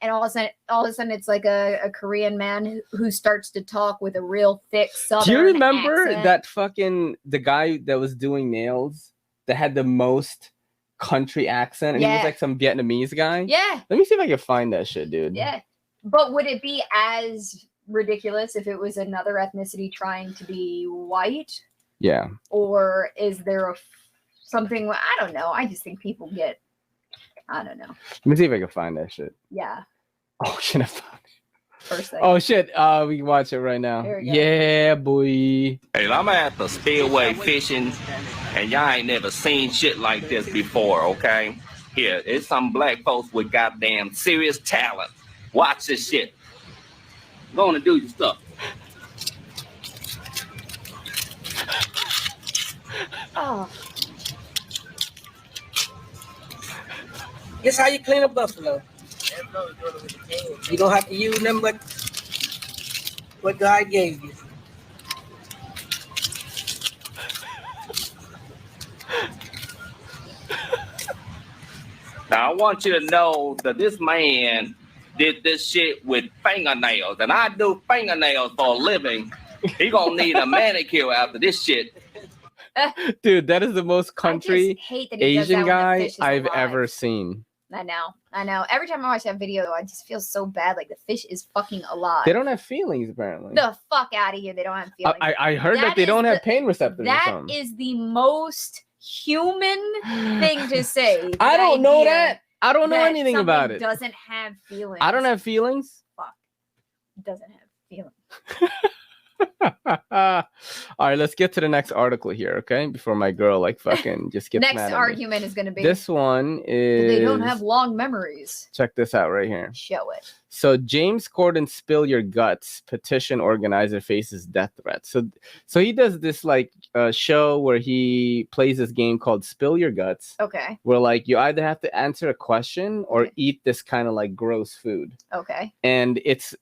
And all of a sudden, it's like a Korean man who starts to talk with a real thick Southern Do you remember accent. the guy that was doing nails that had the most country accent, and he was like some Vietnamese guy? Yeah. Let me see if I can find that shit, dude. Yeah. But would it be as ridiculous if it was another ethnicity trying to be white? Yeah. Or is there something? I don't know. I just think people get. I don't know. Let me see if I can find that shit. Yeah. Oh shit! I found it. First thing. Oh shit! We can watch it right now. Yeah, boy. Hey, I'm at the spillway fishing, and y'all ain't never seen shit like this before, okay? Here, it's some black folks with goddamn serious talent. Watch this shit. Go on and do your stuff. Oh. Guess how you clean a buffalo? You don't have to use them, but what God gave you. Now, I want you to know that this man did this shit with fingernails, and I do fingernails for a living. He gonna need a manicure after this shit. Dude, that is the most country Asian guy I've alive. ever seen. I know. Every time I watch that video, though, I just feel so bad. Like, the fish is fucking alive. They don't have feelings, apparently. The fuck out of here. They don't have feelings. I heard that they don't have pain receptors. That is the most human thing to say. I don't know that. I don't know anything about it. Doesn't have feelings. I don't have feelings. Fuck. Doesn't have feelings. All right, let's get to the next article here, okay? Before my girl like fucking just gets next mad argument is going to be this one is they don't have long memories. Check this out right here. Show it. So James Corden Spill Your Guts petition organizer faces death threats. So he does this like show where he plays this game called Spill Your Guts. Okay. Where like you either have to answer a question or eat this kind of like gross food. Okay. And it's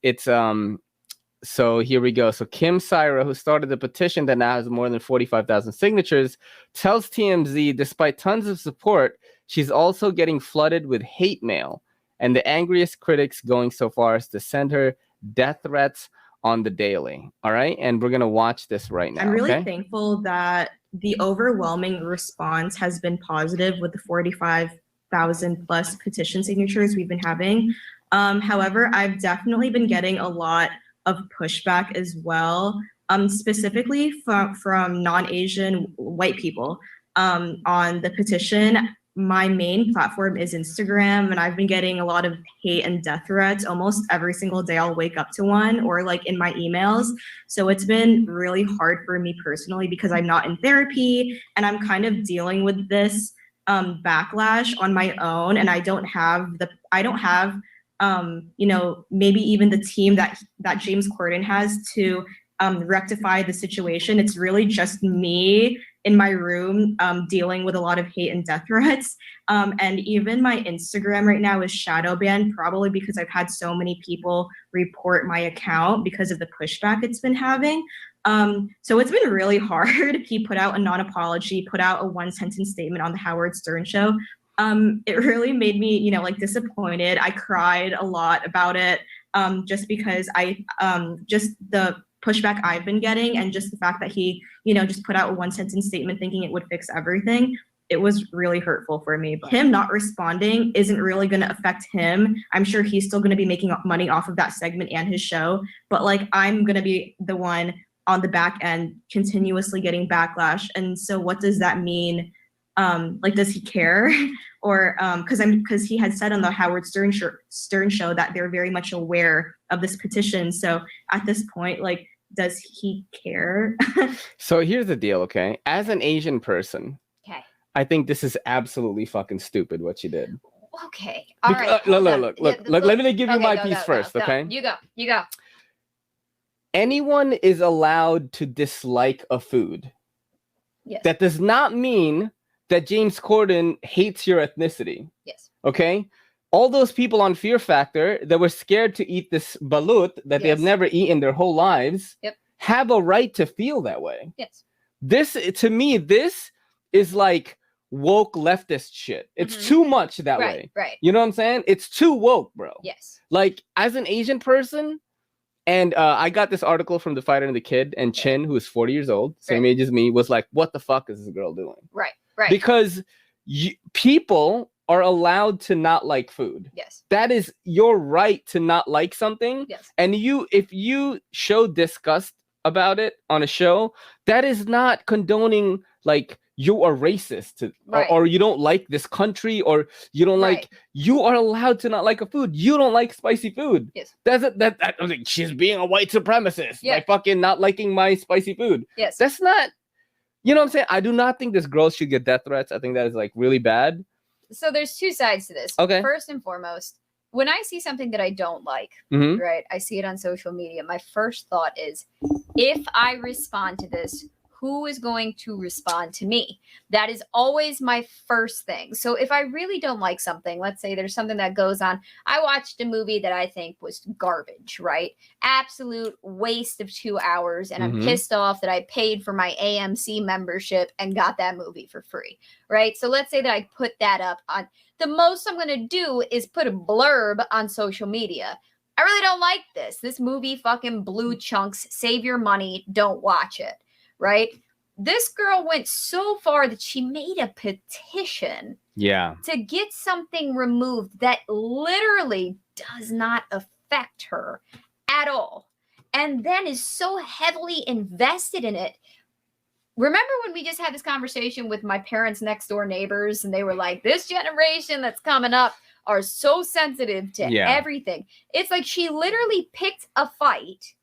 so here we go. So Kim Syra, who started the petition that now has more than 45,000 signatures, tells TMZ, despite tons of support, she's also getting flooded with hate mail, and the angriest critics going so far as to send her death threats on the daily. All right, and we're gonna watch this right now. I'm really thankful that the overwhelming response has been positive with the 45,000 plus petition signatures we've been having. However, I've definitely been getting a lot of pushback as well, specifically from non-Asian white people on the petition. My main platform is Instagram, and I've been getting a lot of hate and death threats almost every single day. I'll wake up to one, or like in my emails. So it's been really hard for me personally because I'm not in therapy and I'm kind of dealing with this backlash on my own, and I don't have maybe even the team that James Corden has to rectify the situation. It's really just me in my room dealing with a lot of hate and death threats. And even my Instagram right now is shadow banned, probably because I've had so many people report my account because of the pushback it's been having. So it's been really hard. He put out a non-apology, put out a one-sentence statement on the Howard Stern show. It really made me, disappointed. I cried a lot about it, just because just the pushback I've been getting, and just the fact that he, just put out a one-sentence statement thinking it would fix everything. It was really hurtful for me. But him not responding isn't really going to affect him. I'm sure he's still going to be making money off of that segment and his show. But I'm going to be the one on the back end continuously getting backlash. And so what does that mean? Does he care? Or because he had said on the Howard Stern show that they're very much aware of this petition. So at this point, does he care? So here's the deal, okay? As an Asian person, Okay. I think this is absolutely fucking stupid what you did. Okay. All right. Look. Let me give you my piece first, go. okay? You go. Anyone is allowed to dislike a food. Yes. That does not mean that James Corden hates your ethnicity. Yes. Okay? All those people on Fear Factor that were scared to eat this balut that they have never eaten their whole lives have a right to feel that way. Yes. This, to me, this is like woke leftist shit. It's too much that way. Right. You know what I'm saying? It's too woke, bro. Yes. As an Asian person, and I got this article from The Fighter and the Kid, and Chin, who is 40 years old, same age as me, was like, what the fuck is this girl doing? Right. Because people are allowed to not like food. Yes. That is your right to not like something. Yes. And if you show disgust about it on a show, that is not condoning you are racist or you don't like this country, or you don't like, you are allowed to not like a food. You don't like spicy food. Yes. I was like, she's being a white supremacist by fucking not liking my spicy food. Yes. That's not, you know what I'm saying? I do not think this girl should get death threats. I think that is really bad. So there's two sides to this. Okay. First and foremost, when I see something that I don't like, Mhm. right, I see it on social media, my first thought is, if I respond to this, who is going to respond to me? That is always my first thing. So if I really don't like something, let's say there's something that goes on, I watched a movie that I think was garbage, right? Absolute waste of 2 hours. And I'm pissed off that I paid for my AMC membership and got that movie for free, right? So let's say that I put that up on, the most I'm going to do is put a blurb on social media. I really don't like this. This movie fucking blew chunks. Save your money. Don't watch it. Right? This girl went so far that she made a petition to get something removed that literally does not affect her at all, and then is so heavily invested in it. Remember when we just had this conversation with my parents' next door neighbors, and they were like, this generation that's coming up are so sensitive to everything. It's like she literally picked a fight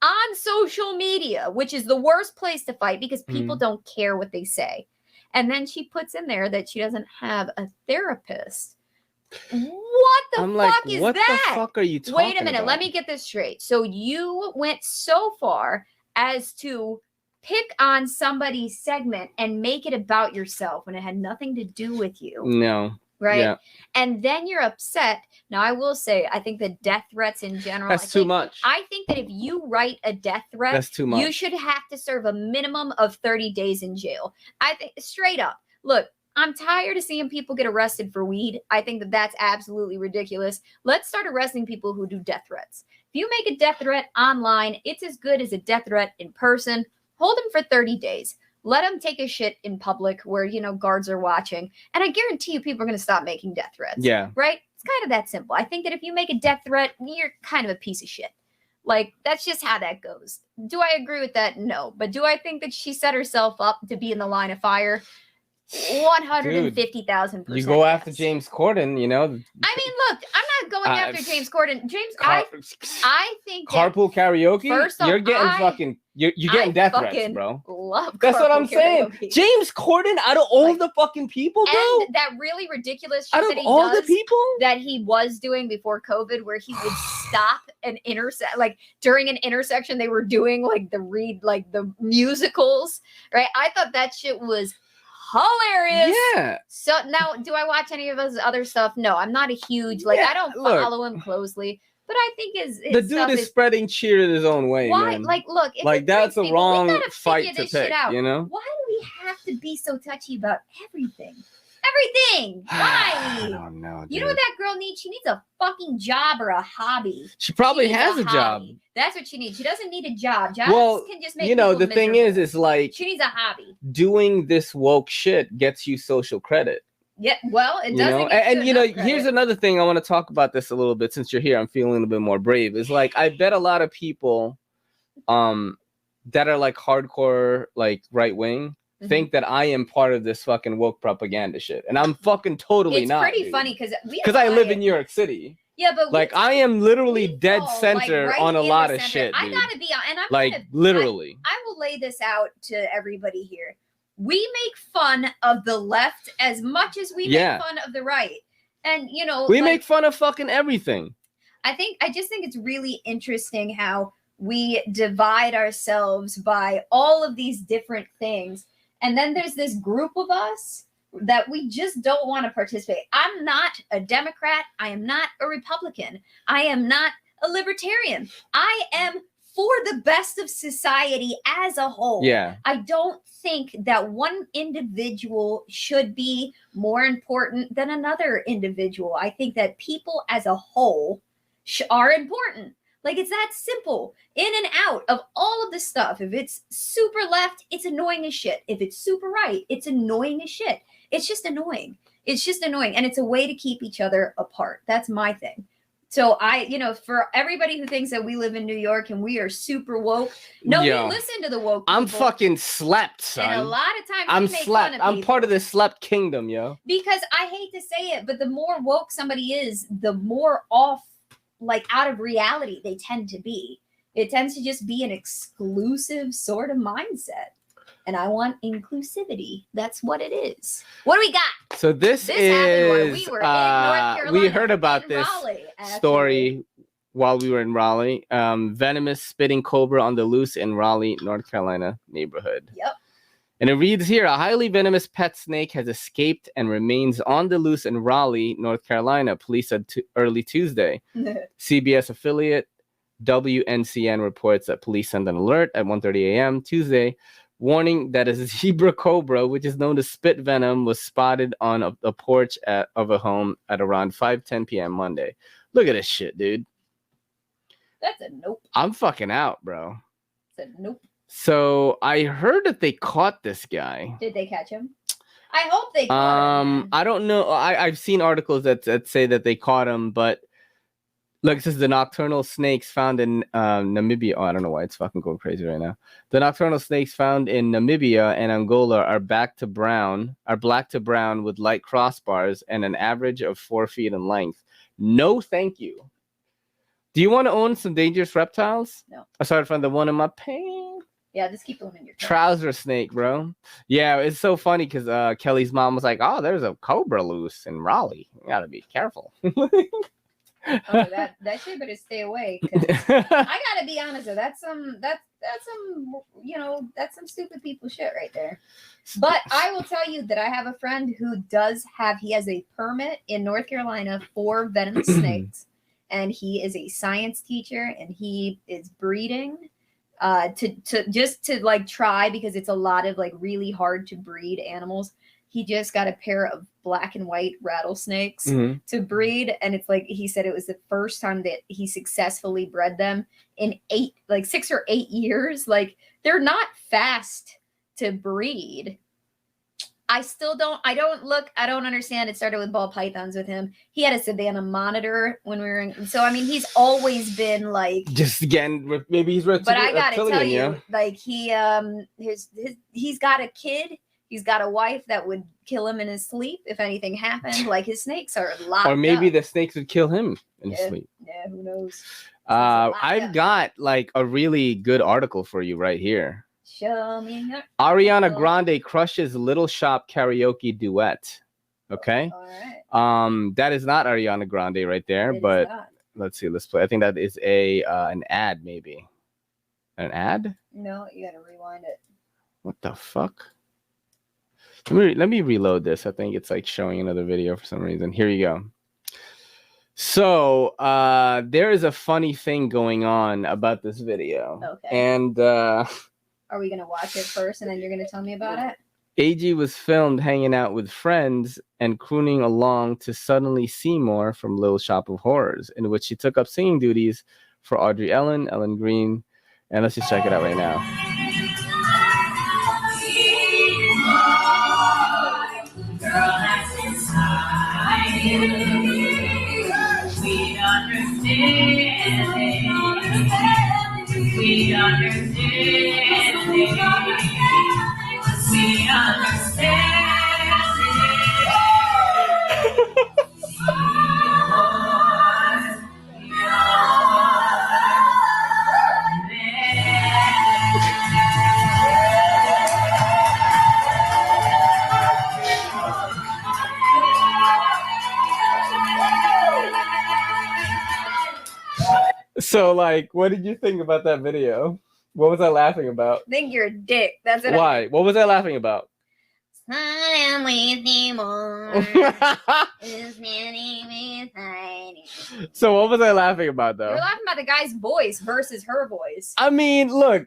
on social media, which is the worst place to fight because people don't care what they say. And then she puts in there that she doesn't have a therapist. What the fuck is what that? What the fuck are you talking Wait a minute. about? Let me get this straight. So you went so far as to pick on somebody's segment and make it about yourself when it had nothing to do with you. No. Right. Yeah. And then you're upset. Now, I will say, I think that death threats in general, That's too much. I think that if you write a death threat, That's too much. you should have to serve a minimum of 30 days in jail. I think straight up. Look, I'm tired of seeing people get arrested for weed. I think that that's absolutely ridiculous. Let's start arresting people who do death threats. If you make a death threat online, it's as good as a death threat in person. Hold them for 30 days. Let them take a shit in public where, guards are watching. And I guarantee you people are going to stop making death threats. Yeah. Right? It's kind of that simple. I think that if you make a death threat, you're kind of a piece of shit. That's just how that goes. Do I agree with that? No. But do I think that she set herself up to be in the line of fire? 150,000%. You go after yes. James Corden, I mean, look, I'm not going after James Corden. James, I think that carpool karaoke. First off, you're getting you're getting death threats, bro. That's what I'm saying. James Corden, out of all the fucking people, bro, and that really ridiculous shit out of that he all the does people that he was doing before COVID, where he would stop an like during an intersection, they were doing like the musicals, right? I thought that shit was hilarious. Yeah. So now, do I watch any of his other stuff? No, I'm not a huge I don't follow him closely. But I think his the dude is spreading cheer in his own way, why? man. Like, look, like that's a wrong fight to pick, you know? Why do we have to be so touchy about everything? Everything. Why? I don't know. Dude. You know what that girl needs? She needs a fucking job or a hobby. She probably has a job. That's what she needs. She doesn't need a job. Jobs can just make you know, the miserable. thing is like she needs a hobby. Doing this woke shit gets you social credit. Yeah, well, it doesn't. You know? And you know, here's another thing I want to talk about this a little bit since you're here. I'm feeling a little bit more brave. Is like I bet a lot of people that are like hardcore, like right wing, think that I am part of this fucking woke propaganda shit, and I'm fucking totally not. It's pretty funny because I live in New York City. Yeah, but like I am literally dead center like, right on a lot of center. shit. Dude. I gotta be, and I'm like literally. I will lay this out to everybody here. We make fun of the left as much as we make fun of the right, and you know we make fun of fucking everything. I just think it's really interesting how we divide ourselves by all of these different things. And then there's this group of us that we just don't want to participate. I'm not a Democrat. I am not a Republican. I am not a libertarian. I am for the best of society as a whole. Yeah. I don't think that one individual should be more important than another individual. I think that people as a whole are important. Like, it's that simple. In and out of all of this stuff. If it's super left, it's annoying as shit. If it's super right, it's annoying as shit. It's just annoying. It's just annoying. And it's a way to keep each other apart. That's my thing. So for everybody who thinks that we live in New York and we are super woke, we listen to the woke people. I'm fucking slept, son. And a lot of times I'm we make slept. fun of I'm people. part of the slept kingdom, yo. Because I hate to say it, but the more woke somebody is, the more off, like out of reality they tend to be. It tends to just be an exclusive sort of mindset. And I want inclusivity. That's what it is. What do we got? So this is we were in North Carolina. We heard about this Raleigh, story while we were in Raleigh. Venomous spitting cobra on the loose in Raleigh, North Carolina neighborhood. Yep. And it reads here, a highly venomous pet snake has escaped and remains on the loose in Raleigh, North Carolina, police said early Tuesday. CBS affiliate WNCN reports that police sent an alert at 1:30 a.m. Tuesday, warning that a zebra cobra, which is known to spit venom, was spotted on a porch of a home at around 5:10 p.m. Monday. Look at this shit, dude. That's a nope. I'm fucking out, bro. That's a nope. So I heard that they caught this guy. Did they catch him? I hope they caught him. I don't know. I've seen articles that say that they caught him, but look, this is the nocturnal snakes found in Namibia. Oh, I don't know why it's fucking going crazy right now. The nocturnal snakes found in Namibia and Angola are black to brown with light crossbars and an average of 4 feet in length. No, thank you. Do you want to own some dangerous reptiles? No. Aside from the one in my pants. Yeah, just keep them in your trouser snake, bro. Yeah, it's so funny because Kelly's mom was like, "Oh, there's a cobra loose in Raleigh. You gotta be careful." That shit better stay away. I gotta be honest, though, that's some stupid people shit right there. But I will tell you that I have a friend who he has a permit in North Carolina for venomous snakes, and he is a science teacher, and he is breeding. To like try, because it's a lot of like really hard to breed animals. He just got a pair of black and white rattlesnakes to breed, and it's like he said it was the first time that he successfully bred them in 6 or 8 years. Like, they're not fast to breed. I don't understand. It started with ball pythons with him. He had a Savannah monitor when we were in. So, I mean, he's always been like. Just again, maybe he's reptilian. But I got to tell you, like, he's got a kid. He's got a wife that would kill him in his sleep if anything happened. Like, his snakes are locked up. Or maybe the snakes would kill him in his Yeah. sleep. Yeah, who knows? lot, I've yeah. got like a really good article for you right here. Show me your Ariana article. Grande crushes Little Shop karaoke duet. Okay. All right. That is not Ariana Grande right there, It is but not. let's see. Let's play. I think that is a an ad, maybe. An ad? No, you gotta rewind it. What the fuck? Let me reload this. I think it's like showing another video for some reason. Here you go. So there is a funny thing going on about this video. Okay. And Are we gonna watch it first and then you're gonna tell me about it? AG was filmed hanging out with friends and crooning along to Suddenly Seymour from Little Shop of Horrors, in which she took up singing duties for Audrey Ellen Green. And let's just check it out right now. Girl, that's inside you. We understand. We understand. We So, like, what did you think about that video? What was I laughing about? I think you're a dick. That's it. Why? What was I laughing about? So, what was I laughing about, though? You're laughing about the guy's voice versus her voice. I mean, look,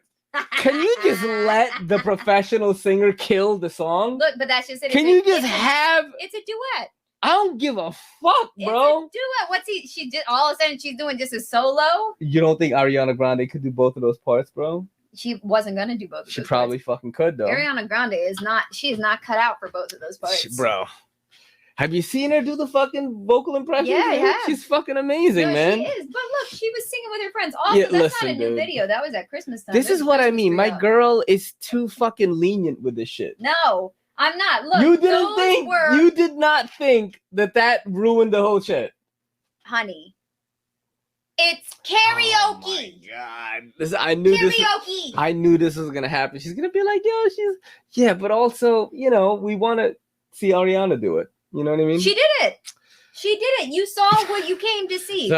can you just let the professional singer kill the song? Look, but that's just it. Can It's a- you just it's a- have? It's a duet. I don't give a fuck, bro. It's a duet. What's he? She did all of a sudden. She's doing just a solo. You don't think Ariana Grande could do both of those parts, bro? She wasn't gonna do both. Of She those probably fucking could, though. Parts. Ariana Grande is not. She is not cut out for both of those parts, Bro. Have you seen her do the fucking vocal impressions? Yeah, man? yeah. She's fucking amazing, No, man. She is. But look, she was singing with her friends. Also, Yeah, that's listen, not a new dude. video. That was at Christmas time. This That's is what I Christmas mean. My video. girl is too fucking lenient with this shit. No, I'm not. Look, You didn't those think were, you did not think that ruined the whole shit. honey. It's Oh my karaoke. God. I knew this. Karaoke. I knew this was gonna happen. She's gonna be like, yeah, but also, we want to see Ariana do it. You know what I mean? She did it. She did it. You saw what you came to see.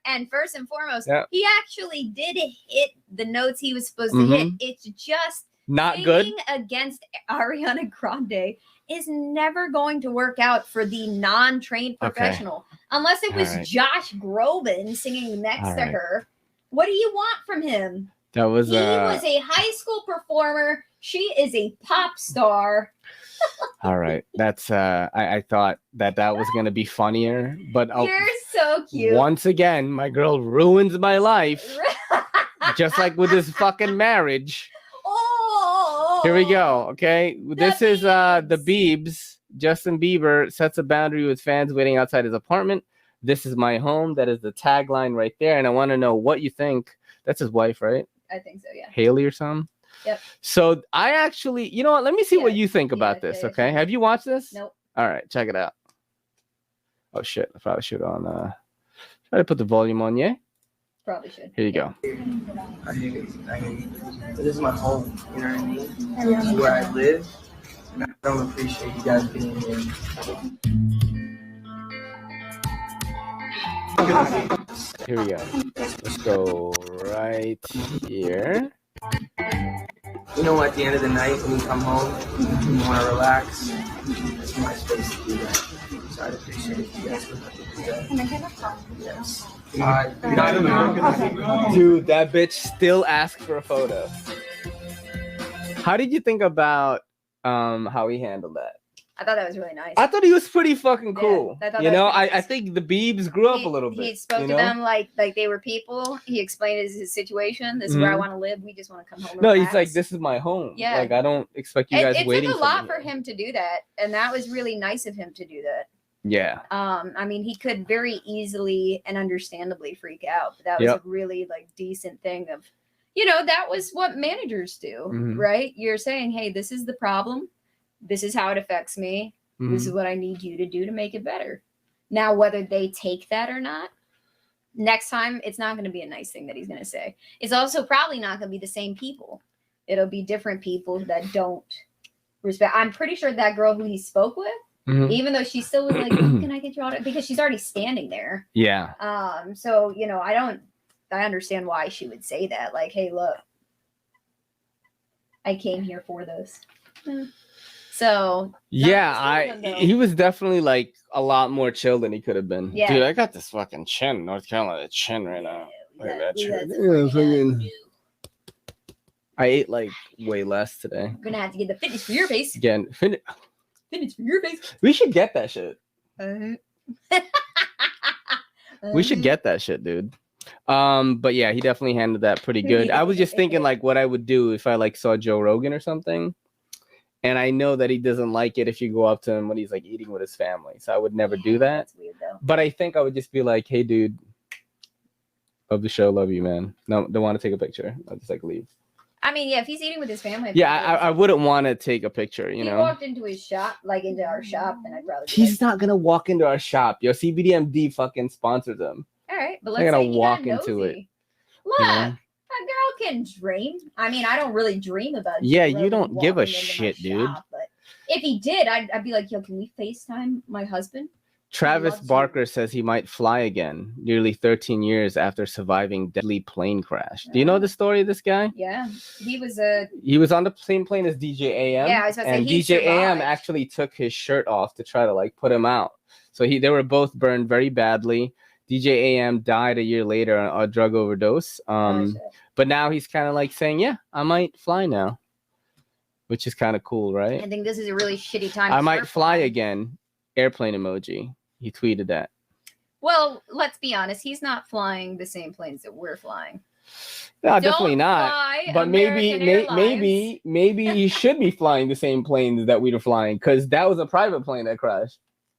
And first and foremost, Yeah. he actually did hit the notes he was supposed to Mhm. hit. It's just Not good. singing against Ariana Grande is never going to work out for the non-trained Okay. professional. Unless it was All right. Josh Groban singing next All to right. her. What do you want from him? That was He was a high school performer. She is a pop star. all right. That's I thought that was gonna be funnier, but You're so cute. once again, my girl ruins my life, just like with this fucking marriage. Oh, Here we go. Okay, this is the Biebs. Biebs. Justin Bieber sets a boundary with fans waiting outside his apartment. This is my home. That is the tagline right there, and I want to know what you think. That's his wife, right? I think so, yeah. Haley or something. Yep. So I actually, you know what? Let me see what Yeah, you think about yeah, this. yeah, Okay, yeah. have you watched this? Nope. All right, check it out. Oh shit! I probably should try to put the volume on. Yeah. Probably should. Here you go. I hate it. This is my home. You know what I mean? This is where I live, and I don't appreciate you guys being here. Here we go. Let's go right here. You know, at the end of the night, when you come home, you want to relax. It's my space to do that. So I'd appreciate if you guys would let me do that. Can I get a phone? Yes. Dude, that bitch still asks for a photo. How did you think about how he handled that? I thought that was really nice. I thought he was pretty fucking Yeah, cool. I thought You that know, was pretty I nice. think the Biebs grew up a little bit. He spoke you to know? them like they were people. He explained his situation. This is where I Mhm. want to live. We just want to come home. and No, he's relax. like, this is my home. Yeah. Like, I don't expect you guys It waiting took a lot me for here. him to do that, and that was really nice of him to do that. Yeah. I mean, he could very easily and understandably freak out, but that was Yep. a really decent thing of, that was what managers do, Mhm. right? You're saying, hey, this is the problem. This is how it affects me. Mhm. This is what I need you to do to make it better. Now, whether they take that or not, next time it's not going to be a nice thing that he's going to say. It's also probably not going to be the same people. It'll be different people that don't respect. I'm pretty sure that girl who he spoke with, Mhm. even though she still was like, "Oh, can I get your auto?" Because she's already standing there. Yeah. So I understand why she would say that. Like, hey, look, I came here for this. So Yeah, he was definitely like a lot more chill than he could have been. Yeah. Dude, I got this fucking chin, North Carolina chin right now. Look at that we got chin. some Yeah, work to fucking- do. I ate like way less today. We're gonna have to get the fitness for your face. Again, Fitness for your face. we should get that shit. Uh-huh. We should get that shit, dude. But yeah, he definitely handled that pretty good. I was just thinking like what I would do if I like saw Joe Rogan or something. And I know that he doesn't like it if you go up to him when he's like eating with his family. So I would never do that. That's weird though. But I think I would just be like, hey, dude, love the show, love you, man. No, don't want to take a picture. I'll just like leave. I mean, yeah, if he's eating with his family. Yeah, I wouldn't want to take a picture, you If he know. walked into his shop, like into our shop, then I'd probably. Be He's like, not gonna walk into our shop. Yo, CBDMD fucking sponsors him. all right, but They're let's gonna say he walk got into nosy. it, Look, you know? a girl can dream. I mean, I don't really dream about. Yeah, Joe you don't Rogan give a walking into my shit, dude. shop, but if he did, I'd be like, yo, can we FaceTime my husband? Travis loves you. Barker says he might fly again, nearly 13 years after surviving deadly plane crash. Do you know the story of this guy? Yeah, he was He was on the same plane as DJ AM. Yeah, I was about to say, and he DJ AM survived. actually took his shirt off to try to like put him out. So they were both burned very badly. DJ AM died a year later on a drug overdose. But now he's kind of like saying, yeah, I might fly now, which is kind of cool, right? I think this is a really shitty time. I to might start fly flying. again. Airplane emoji. He tweeted that. Well, let's be honest. He's not flying the same planes that we're flying. No, Don't definitely not. fly But American Airlines. maybe he should be flying the same planes that we were flying, because that was a private plane that crashed,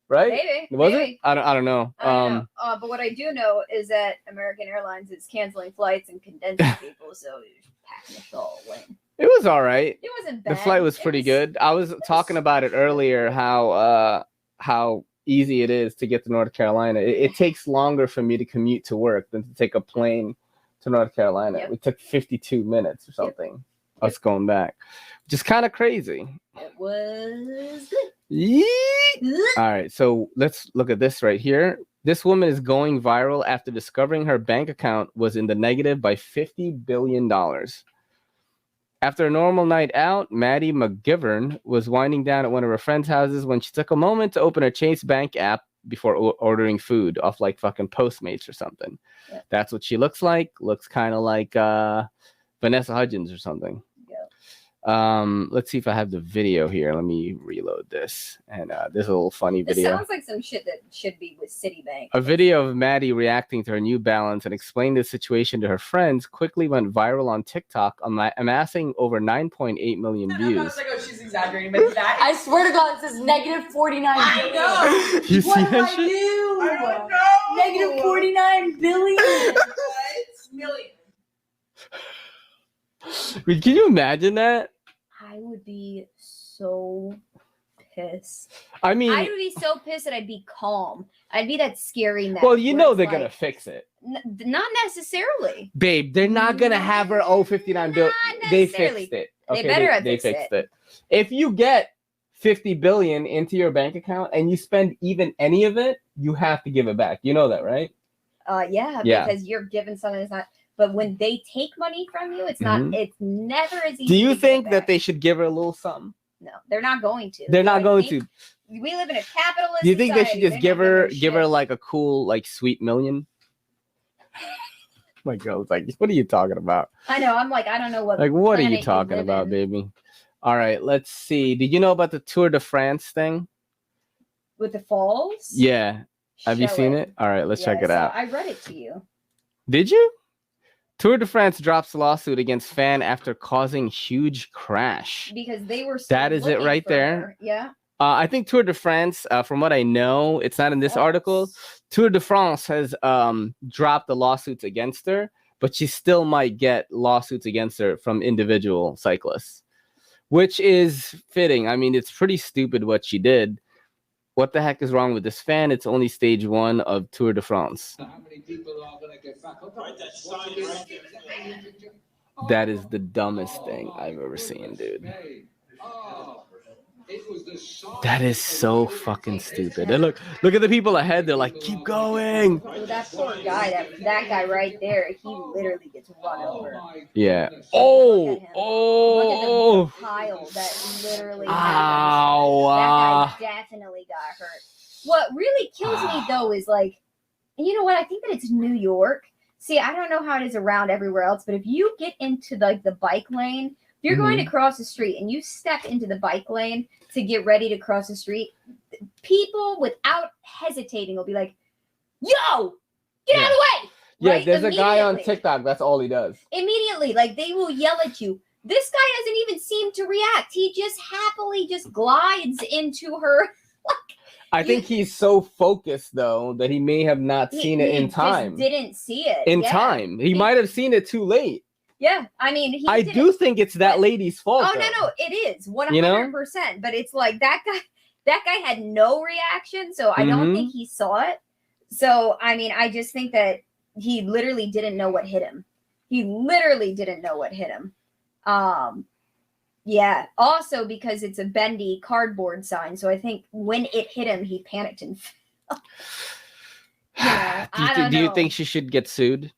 right? Maybe. Was maybe. it? I don't know. I don't know. But what I do know is that American Airlines is canceling flights and condensing people, so you're just packing us all away. It was all right. It wasn't bad. The flight was pretty good. I was talking about it earlier, how easy it is to get to North Carolina. It takes longer for me to commute to work than to take a plane to North Carolina. Yep. We took 52 minutes or something. Us going back, which is kind of crazy. It was good. Yeet. All right, so let's look at this right here. This woman is going viral after discovering her bank account was in the negative by $50 billion. After a normal night out, Maddie McGivern was winding down at one of her friend's houses when she took a moment to open her Chase Bank app before ordering food off like fucking Postmates or something. Yep. That's what she looks like. Looks kind of like Vanessa Hudgens or something. Let's see if I have the video here. Let me reload this. And there's a little funny This video. sounds like some shit that should be with Citibank. A video of Maddie reacting to her new balance and explaining the situation to her friends quickly went viral on TikTok, amassing over 9.8 million I views. was like, oh, she's exaggerating, but that I swear to God, it says negative 49 I billion. know. You see What do that I shit? do? I don't know. Negative 49 billion. What? Million. Wait, can you imagine that? I would be so pissed. I mean, I would be so pissed that I'd be calm. I'd be that scary mess. well, you where know it's they're like, gonna fix it, Not necessarily. babe. They're not gonna have her owe 59 billion. Not They necessarily. fixed it. They better have fixed fixed it. If you get 50 billion into your bank account and you spend even any of it, you have to give it back. You know that, right? Yeah, Yeah. because you're given something that's not. But when they take money from you, it's not. It's never as easy. Do you to give think it that back. they should give her a little something? No, they're not going to. They're not going we, to. We live in a capitalist. Do you think they should society. just They're give not her giving like a cool like sweet million? My girl's like, what are you talking about? shit. I know. I'm like, I don't know what. Like, what are you planet talking live about, in. baby? All right, let's see. Did you know about the Tour de France thing? With the falls? Yeah. Have you Show seen it? All right, let's check it out. I read it to you. Did you? Tour de France drops lawsuit against fan after causing huge crash. Because they were. That is it looking right for there. her. Yeah. I think Tour de France, from what I know, it's not in this article. Tour de France has dropped the lawsuits against her, but she still might get lawsuits against her from individual cyclists, which is fitting. I mean, it's pretty stupid what she did. What the heck is wrong with this fan? It's only stage 1 of Tour de France. That is the dumbest thing I've ever seen, dude. That is so fucking stupid. And look at the people ahead. They're like, keep going. Well, that poor guy, that guy right there, he literally gets run over. Yeah. Look Oh, at the pile that literally happens. That guy definitely got hurt. What really kills me though is like, you know what? I think that it's New York. See, I don't know how it is around everywhere else, but if you get into like the bike lane, if you're going to cross the street and you step into the bike lane to get ready to cross the street, people without hesitating will be like, yo, get out of the way. Yeah, Right? there's a guy on TikTok. That's all he does. Immediately, like they will yell at you. This guy doesn't even seem to react. He just happily just glides into her. I think he's so focused though that he may have not seen it in time. Just didn't see it in time. He might have seen it too late. Yeah, I mean, I do think it's that lady's fault. Oh though. no, it is 100%. You know? But it's like that guy had no reaction, so I don't think he saw it. So I mean, I just think that he literally didn't know what hit him. Yeah. Also because it's a bendy cardboard sign, so I think when it hit him, he panicked and fell. Do you think she should get sued?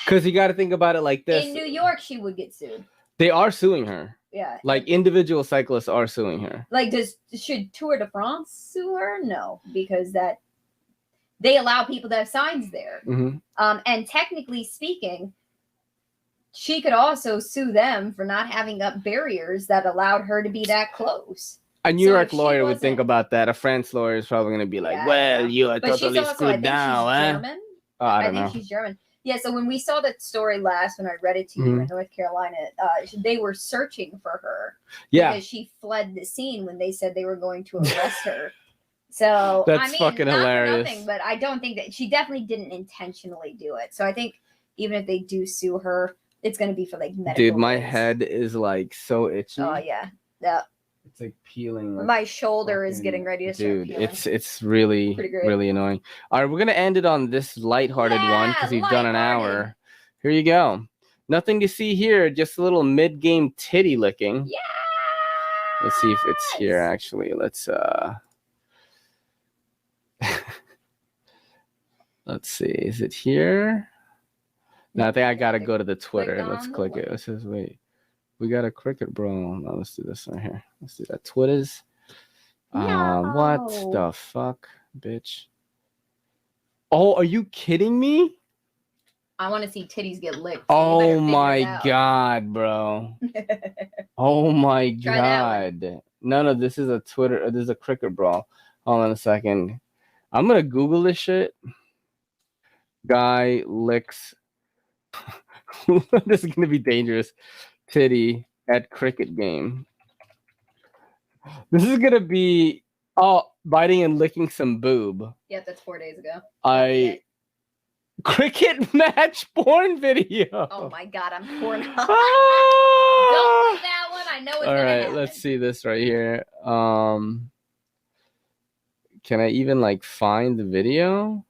Because you got to think about it like this. In New York, she would get sued. They are suing her. Yeah. Like individual cyclists are suing her. Like, should Tour de France sue her? No, because they allow people to have signs there. And technically speaking, she could also sue them for not having up barriers that allowed her to be that close. A New York lawyer would think about that. A French lawyer is probably going to be like, well, you are totally screwed down. German. I don't know. She's German. Yeah, so when we saw that story last, when I read it to you in North Carolina, they were searching for her. Yeah. Because she fled the scene when they said they were going to arrest her. So, that's fucking hilarious. Nothing, but I don't think that she definitely didn't intentionally do it. So I think even if they do sue her, it's going to be for like medical. Dude, my head is like so itchy. Oh, yeah. Yeah. It's like peeling. Like my shoulder is getting ready to start peeling. It's really annoying. All right, we're gonna end it on this lighthearted one because we've done an hour. Here you go. Nothing to see here, just a little mid-game titty licking. Yeah. Let's see if it's here actually. Let's let's see. Is it here? No, I think I gotta go to the Twitter. Let's click it. It says wait. We got a cricket, bro. Now let's do this right here. Let's do that. Twitters. What the fuck, bitch? Oh, are you kidding me? I want to see titties get licked. So oh my god, bro. Oh my god. No, this is a Twitter. This is a cricket brawl. Hold on a second. I'm gonna Google this shit. Guy licks. This is gonna be dangerous. Titty at cricket game. This is gonna be biting and licking some boob. Yep, that's 4 days ago. Cricket match porn video. Oh my god, I'm torn up. Don't play that one. I know it's gonna happen. Let's see this right here. Can I even like find the video?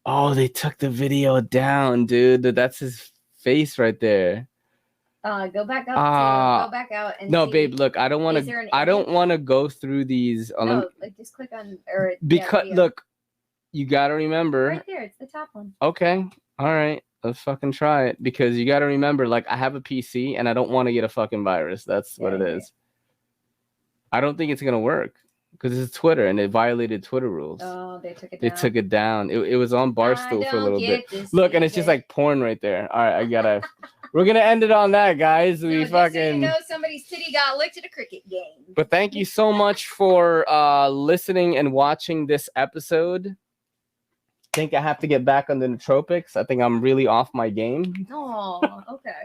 Oh, they took the video down, dude. That's his face right there. Go back up. Go back out and no, see. Babe. Look, I don't want to. I don't want to go through these. No, like just click on or because look, you gotta remember. Right there, it's the top one. Okay, all right, let's fucking try it because you gotta remember. Like, I have a PC and I don't want to get a fucking virus. That's what it is. I don't think it's gonna work because it's Twitter and it violated Twitter rules. Oh, they took it down. They took it down. It was on Barstool for a little bit. Look, and it's just like porn right there. All right, I gotta. We're gonna end it on that, guys. We fucking. So you know somebody's titty got licked at a cricket game. But thank you so much for listening and watching this episode. I think I have to get back on the nootropics. I think I'm really off my game. Oh, okay.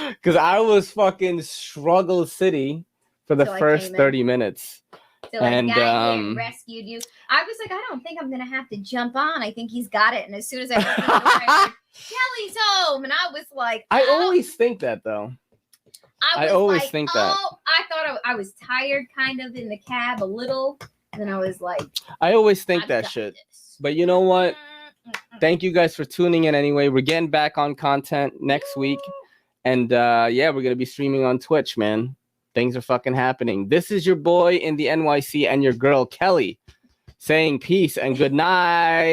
Because I was fucking struggle city for the first 30 minutes. So and rescued you. I was like, I don't think I'm gonna have to jump on. I think he's got it. And as soon as I opened the door, I heard, Kelly's home, and I was like, I oh. always think that though. I I always like, think that. oh, I thought I was tired, kind of in the cab a little, and then I was like, I always think I've that got shit. this. But you know what? Mm-mm-mm. Thank you guys for tuning in anyway. We're getting back on content next week. And yeah, we're going to be streaming on Twitch, man. Things are fucking happening. This is your boy in the NYC and your girl, Kelly, saying peace and good night.